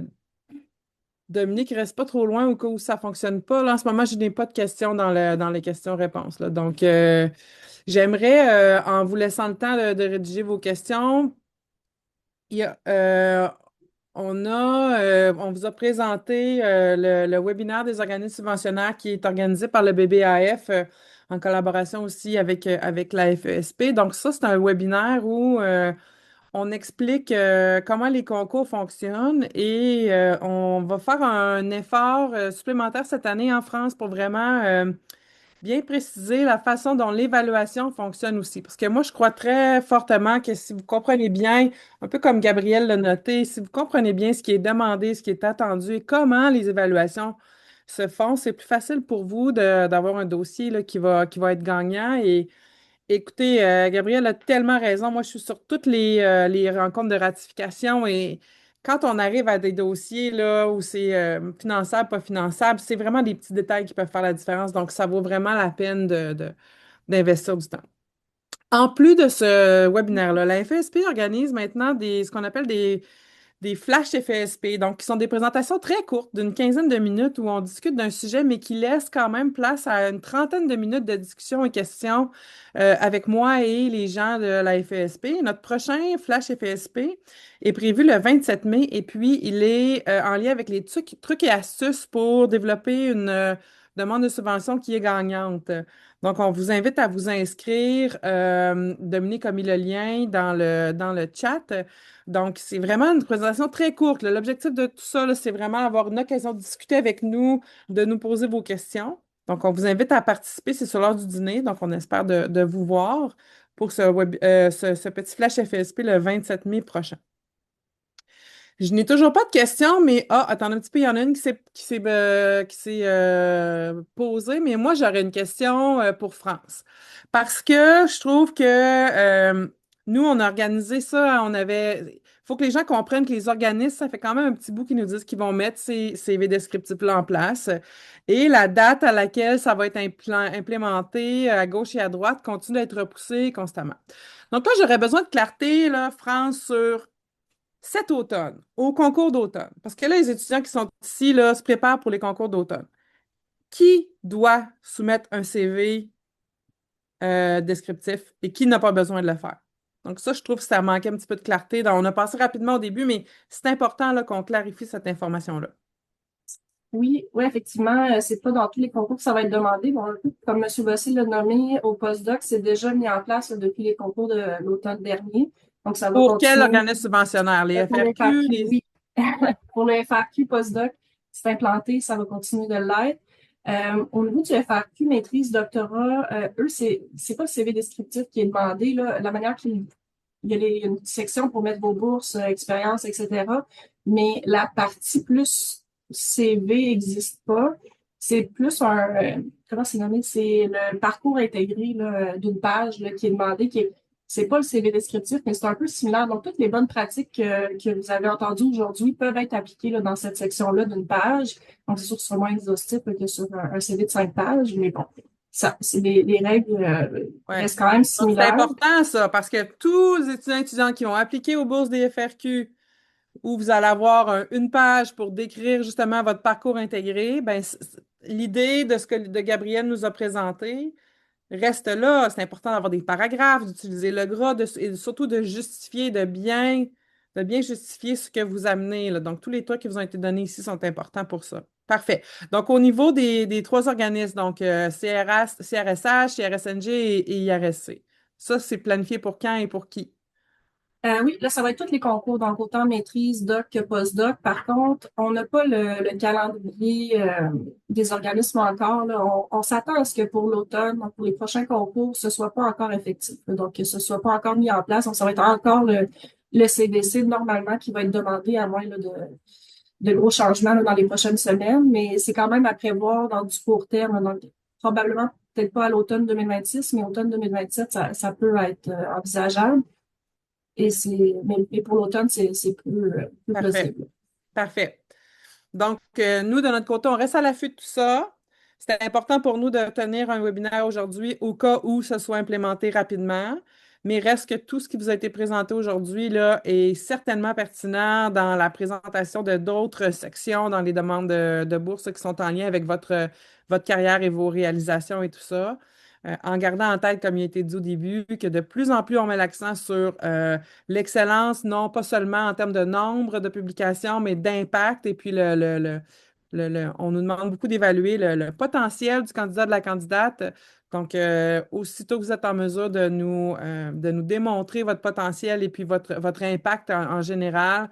Dominique, reste pas trop loin au cas où ça ne fonctionne pas. Là, en ce moment, je n'ai pas de questions dans les questions-réponses, là. Donc, j'aimerais, en vous laissant le temps de rédiger vos questions, il y a, on vous a présenté le webinaire des organismes subventionnaires qui est organisé par le BBAF en collaboration aussi avec la FESP. Donc, ça, c'est un webinaire où on explique comment les concours fonctionnent et on va faire un effort supplémentaire cette année en France pour vraiment bien préciser la façon dont l'évaluation fonctionne aussi. Parce que moi, je crois très fortement que si vous comprenez bien, un peu comme Gabriel l'a noté, si vous comprenez bien ce qui est demandé, ce qui est attendu et comment les évaluations se font, c'est plus facile pour vous d'avoir un dossier là, qui va être gagnant. Et écoutez, Gabriel a tellement raison. Moi, je suis sur toutes les rencontres de ratification et quand on arrive à des dossiers là, où c'est finançable, pas finançable, c'est vraiment des petits détails qui peuvent faire la différence. Donc, ça vaut vraiment la peine d'investir du temps. En plus de ce webinaire-là, la FESP organise maintenant ce qu'on appelle des flash FESP, donc qui sont des présentations très courtes d'une quinzaine de minutes où on discute d'un sujet, mais qui laissent quand même place à une trentaine de minutes de discussion et questions avec moi et les gens de la FESP. Notre prochain flash FESP est prévu le 27 mai et puis il est en lien avec les trucs et astuces pour développer une demande de subvention qui est gagnante. Donc, on vous invite à vous inscrire. Dominique a mis le lien dans le chat. Donc, c'est vraiment une présentation très courte, là. L'objectif de tout ça, là, c'est vraiment avoir une occasion de discuter avec nous, de nous poser vos questions. Donc, on vous invite à participer. C'est sur l'heure du dîner. Donc, on espère de vous voir pour ce petit flash FSP le 27 mai prochain. Je n'ai toujours pas de questions, mais attends un petit peu, il y en a une qui s'est posée, mais moi j'aurais une question pour France. Parce que je trouve que nous, on a organisé ça, il faut que les gens comprennent que les organismes, ça fait quand même un petit bout qu'ils nous disent qu'ils vont mettre ces CV descriptifs-là en place. Et la date à laquelle ça va être implémenté à gauche et à droite continue d'être repoussée constamment. Donc là, j'aurais besoin de clarté, là, France, sur cet automne, au concours d'automne, parce que là, les étudiants qui sont ici là, se préparent pour les concours d'automne. Qui doit soumettre un CV descriptif et qui n'a pas besoin de le faire? Donc ça, je trouve que ça manquait un petit peu de clarté. Donc, on a passé rapidement au début, mais c'est important là, qu'on clarifie cette information-là. Oui, oui, effectivement, c'est pas dans tous les concours que ça va être demandé. Bon, un peu comme M. Bossy l'a nommé au postdoc, c'est déjà mis en place là, depuis les concours de l'automne dernier. Donc, ça va Pour quel continuer. organisme subventionnaire? Les Pour le FRQ? FAQ, oui. Pour le FAQ postdoc, c'est implanté, ça va continuer de l'être. Au niveau du FAQ, maîtrise, doctorat, eux, c'est pas le CV descriptif qui est demandé, là. La manière il y a une section pour mettre vos bourses, expériences, etc. Mais la partie plus CV n'existe pas. C'est plus comment c'est nommé? C'est le parcours intégré là, d'une page là, qui est demandé, c'est pas le CV descriptif, mais c'est un peu similaire. Donc, toutes les bonnes pratiques que vous avez entendues aujourd'hui peuvent être appliquées là, dans cette section-là d'une page. Donc, c'est sûr que ce sera moins exhaustif que sur un CV de 5 pages, mais bon, ça, c'est les règles Ouais. restent quand même C'est similaires. important, ça, parce que tous les étudiants qui ont appliqué aux bourses des FRQ, où vous allez avoir une page pour décrire justement votre parcours intégré, ben, l'idée de ce que de Gabriel nous a présenté reste là. C'est important d'avoir des paragraphes, d'utiliser le gras, et surtout de justifier, de bien justifier ce que vous amenez, là. Donc, tous les trucs qui vous ont été donnés ici sont importants pour ça. Parfait. Donc, au niveau des trois organismes, donc CRSH, CRSNG et IRSC, ça, c'est planifié pour quand et pour qui? Oui, là, ça va être tous les concours, donc autant maîtrise, doc que post-doc. Par contre, on n'a pas le calendrier des organismes encore. Là. On s'attend à ce que pour l'automne, donc pour les prochains concours, ce soit pas encore effectif. Là. Donc, que ce soit pas encore mis en place. Donc, ça va être encore le CVC normalement qui va être demandé à moins là, de gros changements là, dans les prochaines semaines. Mais c'est quand même à prévoir dans du court terme. Donc, probablement, peut-être pas à l'automne 2026, mais automne 2027, ça peut être envisageable. Mais pour l'automne, c'est plus Parfait. plausible. Parfait. Donc, nous, de notre côté, on reste à l'affût de tout ça. C'était important pour nous de tenir un webinaire aujourd'hui au cas où ce soit implémenté rapidement. Mais reste que tout ce qui vous a été présenté aujourd'hui là, est certainement pertinent dans la présentation de d'autres sections dans les demandes de bourse qui sont en lien avec votre carrière et vos réalisations et tout ça. En gardant en tête, comme il a été dit au début, que de plus en plus on met l'accent sur l'excellence, non pas seulement en termes de nombre de publications, mais d'impact. Et puis, on nous demande beaucoup d'évaluer le potentiel du candidat, de la candidate. Donc, aussitôt que vous êtes en mesure de nous démontrer votre potentiel et puis votre impact en général,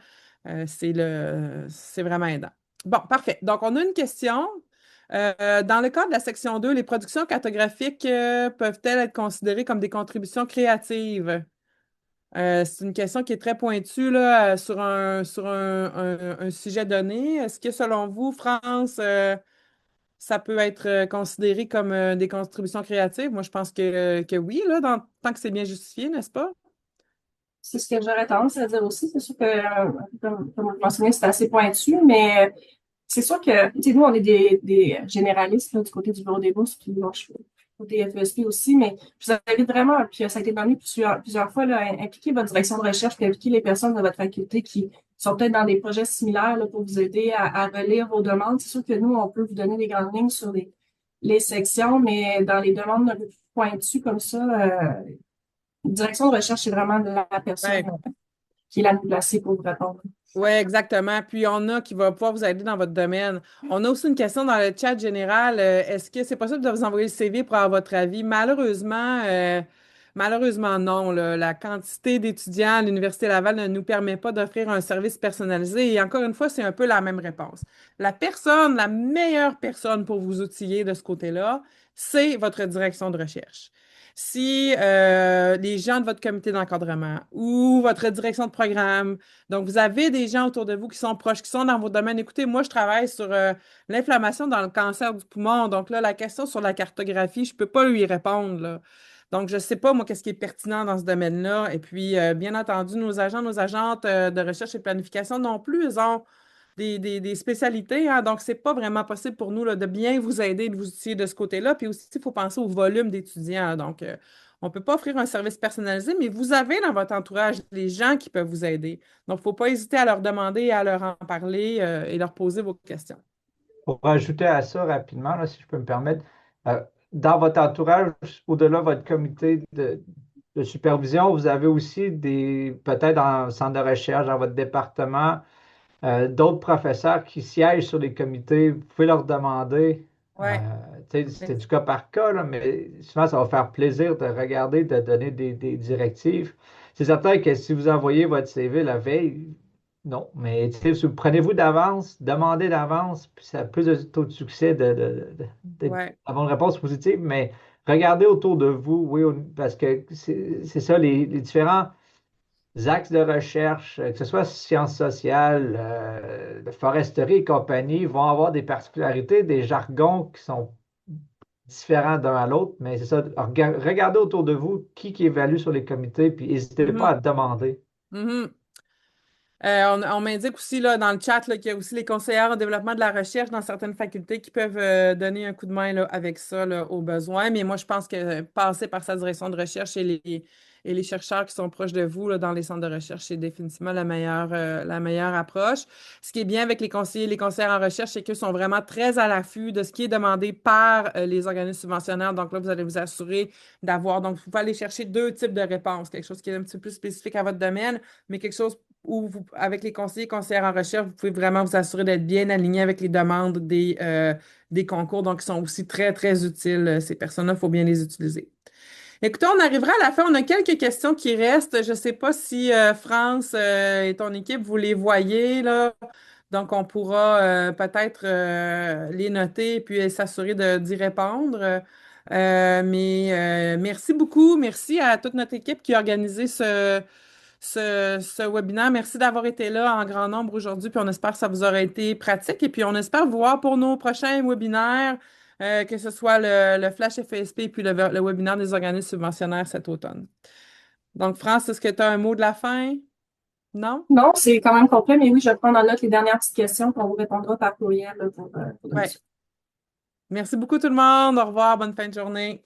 c'est vraiment aidant. Bon, parfait. Donc, on a une question. Dans le cadre de la section 2, les productions cartographiques peuvent-elles être considérées comme des contributions créatives? C'est une question qui est très pointue là, sur un sujet donné. Est-ce que selon vous, France, ça peut être considéré comme des contributions créatives? Moi, je pense que oui, là, tant que c'est bien justifié, n'est-ce pas? C'est ce que j'aurais tendance à dire aussi. C'est sûr que, comme je mentionnais, c'est assez pointu, mais c'est sûr que, tu sais, nous, on est des généralistes là, du côté du bureau des bourses, puis moi, je suis côté FESP aussi, mais je vous invite vraiment, puis ça a été demandé plusieurs fois, là, à impliquer votre direction de recherche, puis impliquer les personnes de votre faculté qui sont peut-être dans des projets similaires là, pour vous aider à relire vos demandes. C'est sûr que nous, on peut vous donner des grandes lignes sur les sections, mais dans les demandes un peu plus pointues comme ça, direction de recherche, c'est vraiment la personne Oui, qui est la mieux placée pour vous répondre. ouais, exactement. Puis on a qui va pouvoir vous aider dans votre domaine. On a aussi une question dans le chat général. Est-ce que c'est possible de vous envoyer le CV pour avoir votre avis? Malheureusement, non. Là. La quantité d'étudiants à l'Université Laval ne nous permet pas d'offrir un service personnalisé. Et encore une fois, c'est un peu la même réponse. La meilleure personne pour vous outiller de ce côté-là, c'est votre direction de recherche. Si les gens de votre comité d'encadrement ou votre direction de programme, donc vous avez des gens autour de vous qui sont proches, qui sont dans vos domaines. Écoutez, moi, je travaille sur l'inflammation dans le cancer du poumon. Donc là, la question sur la cartographie, je ne peux pas lui répondre, là. Donc, je ne sais pas, moi, qu'est-ce qui est pertinent dans ce domaine-là. Et puis, bien entendu, nos agents, nos agentes de recherche et planification non plus, ils ont des spécialités, hein. Donc, ce n'est pas vraiment possible pour nous là, de bien vous aider, de vous outiller de ce côté-là. Puis aussi, il faut penser au volume d'étudiants. Donc, on ne peut pas offrir un service personnalisé, mais vous avez dans votre entourage des gens qui peuvent vous aider. Donc, il ne faut pas hésiter à leur demander, à leur en parler et leur poser vos questions. Pour rajouter à ça rapidement, là, si je peux me permettre, euh, dans votre entourage, au-delà de votre comité de supervision, vous avez aussi peut-être dans le centre de recherche, dans votre département, d'autres professeurs qui siègent sur les comités. Vous pouvez leur demander, Ouais. c'est du cas par cas, là, mais souvent, ça va faire plaisir de regarder, de donner des directives. C'est certain que si vous envoyez votre CV la veille, non, mais prenez-vous d'avance, demandez d'avance, puis ça a plus de taux de succès Ouais. d'avoir une réponse positive, mais regardez autour de vous, oui, parce que c'est ça, les différents axes de recherche, que ce soit sciences sociales, de foresterie et compagnie, vont avoir des particularités, des jargons qui sont différents d'un à l'autre, mais c'est ça, regardez autour de vous qui évalue sur les comités, puis n'hésitez pas Mhm. à demander. Mhm. On m'indique aussi là, dans le chat là, qu'il y a aussi les conseillères en développement de la recherche dans certaines facultés qui peuvent donner un coup de main là, avec ça là, au besoin. Mais moi, je pense que passer par sa direction de recherche et les chercheurs qui sont proches de vous là, dans les centres de recherche, c'est définitivement la meilleure approche. Ce qui est bien avec les conseillers et les conseillères en recherche, c'est qu'ils sont vraiment très à l'affût de ce qui est demandé par les organismes subventionnaires. Donc là, vous allez vous assurer d'avoir. Donc, vous pouvez aller chercher deux types de réponses. Quelque chose qui est un petit peu plus spécifique à votre domaine, mais quelque chose où avec les conseillers et conseillères en recherche, vous pouvez vraiment vous assurer d'être bien aligné avec les demandes des concours. Donc, ils sont aussi très, très utiles. Ces personnes-là, il faut bien les utiliser. Écoutez, on arrivera à la fin. On a quelques questions qui restent. Je ne sais pas si France et ton équipe, vous les voyez, là. Donc, on pourra peut-être les noter et puis s'assurer d'y répondre. Mais merci beaucoup. Merci à toute notre équipe qui a organisé ce webinaire. Merci d'avoir été là en grand nombre aujourd'hui. Puis on espère que ça vous aura été pratique. Et puis on espère vous voir pour nos prochains webinaires, que ce soit le Flash FESP et puis le webinaire des organismes subventionnaires cet automne. Donc, France, est-ce que tu as un mot de la fin? Non? Non, c'est quand même complet, mais oui, je vais prendre en note les dernières petites questions qu'on vous répondra par courriel là, pour Ouais. Merci beaucoup tout le monde. Au revoir. Bonne fin de journée.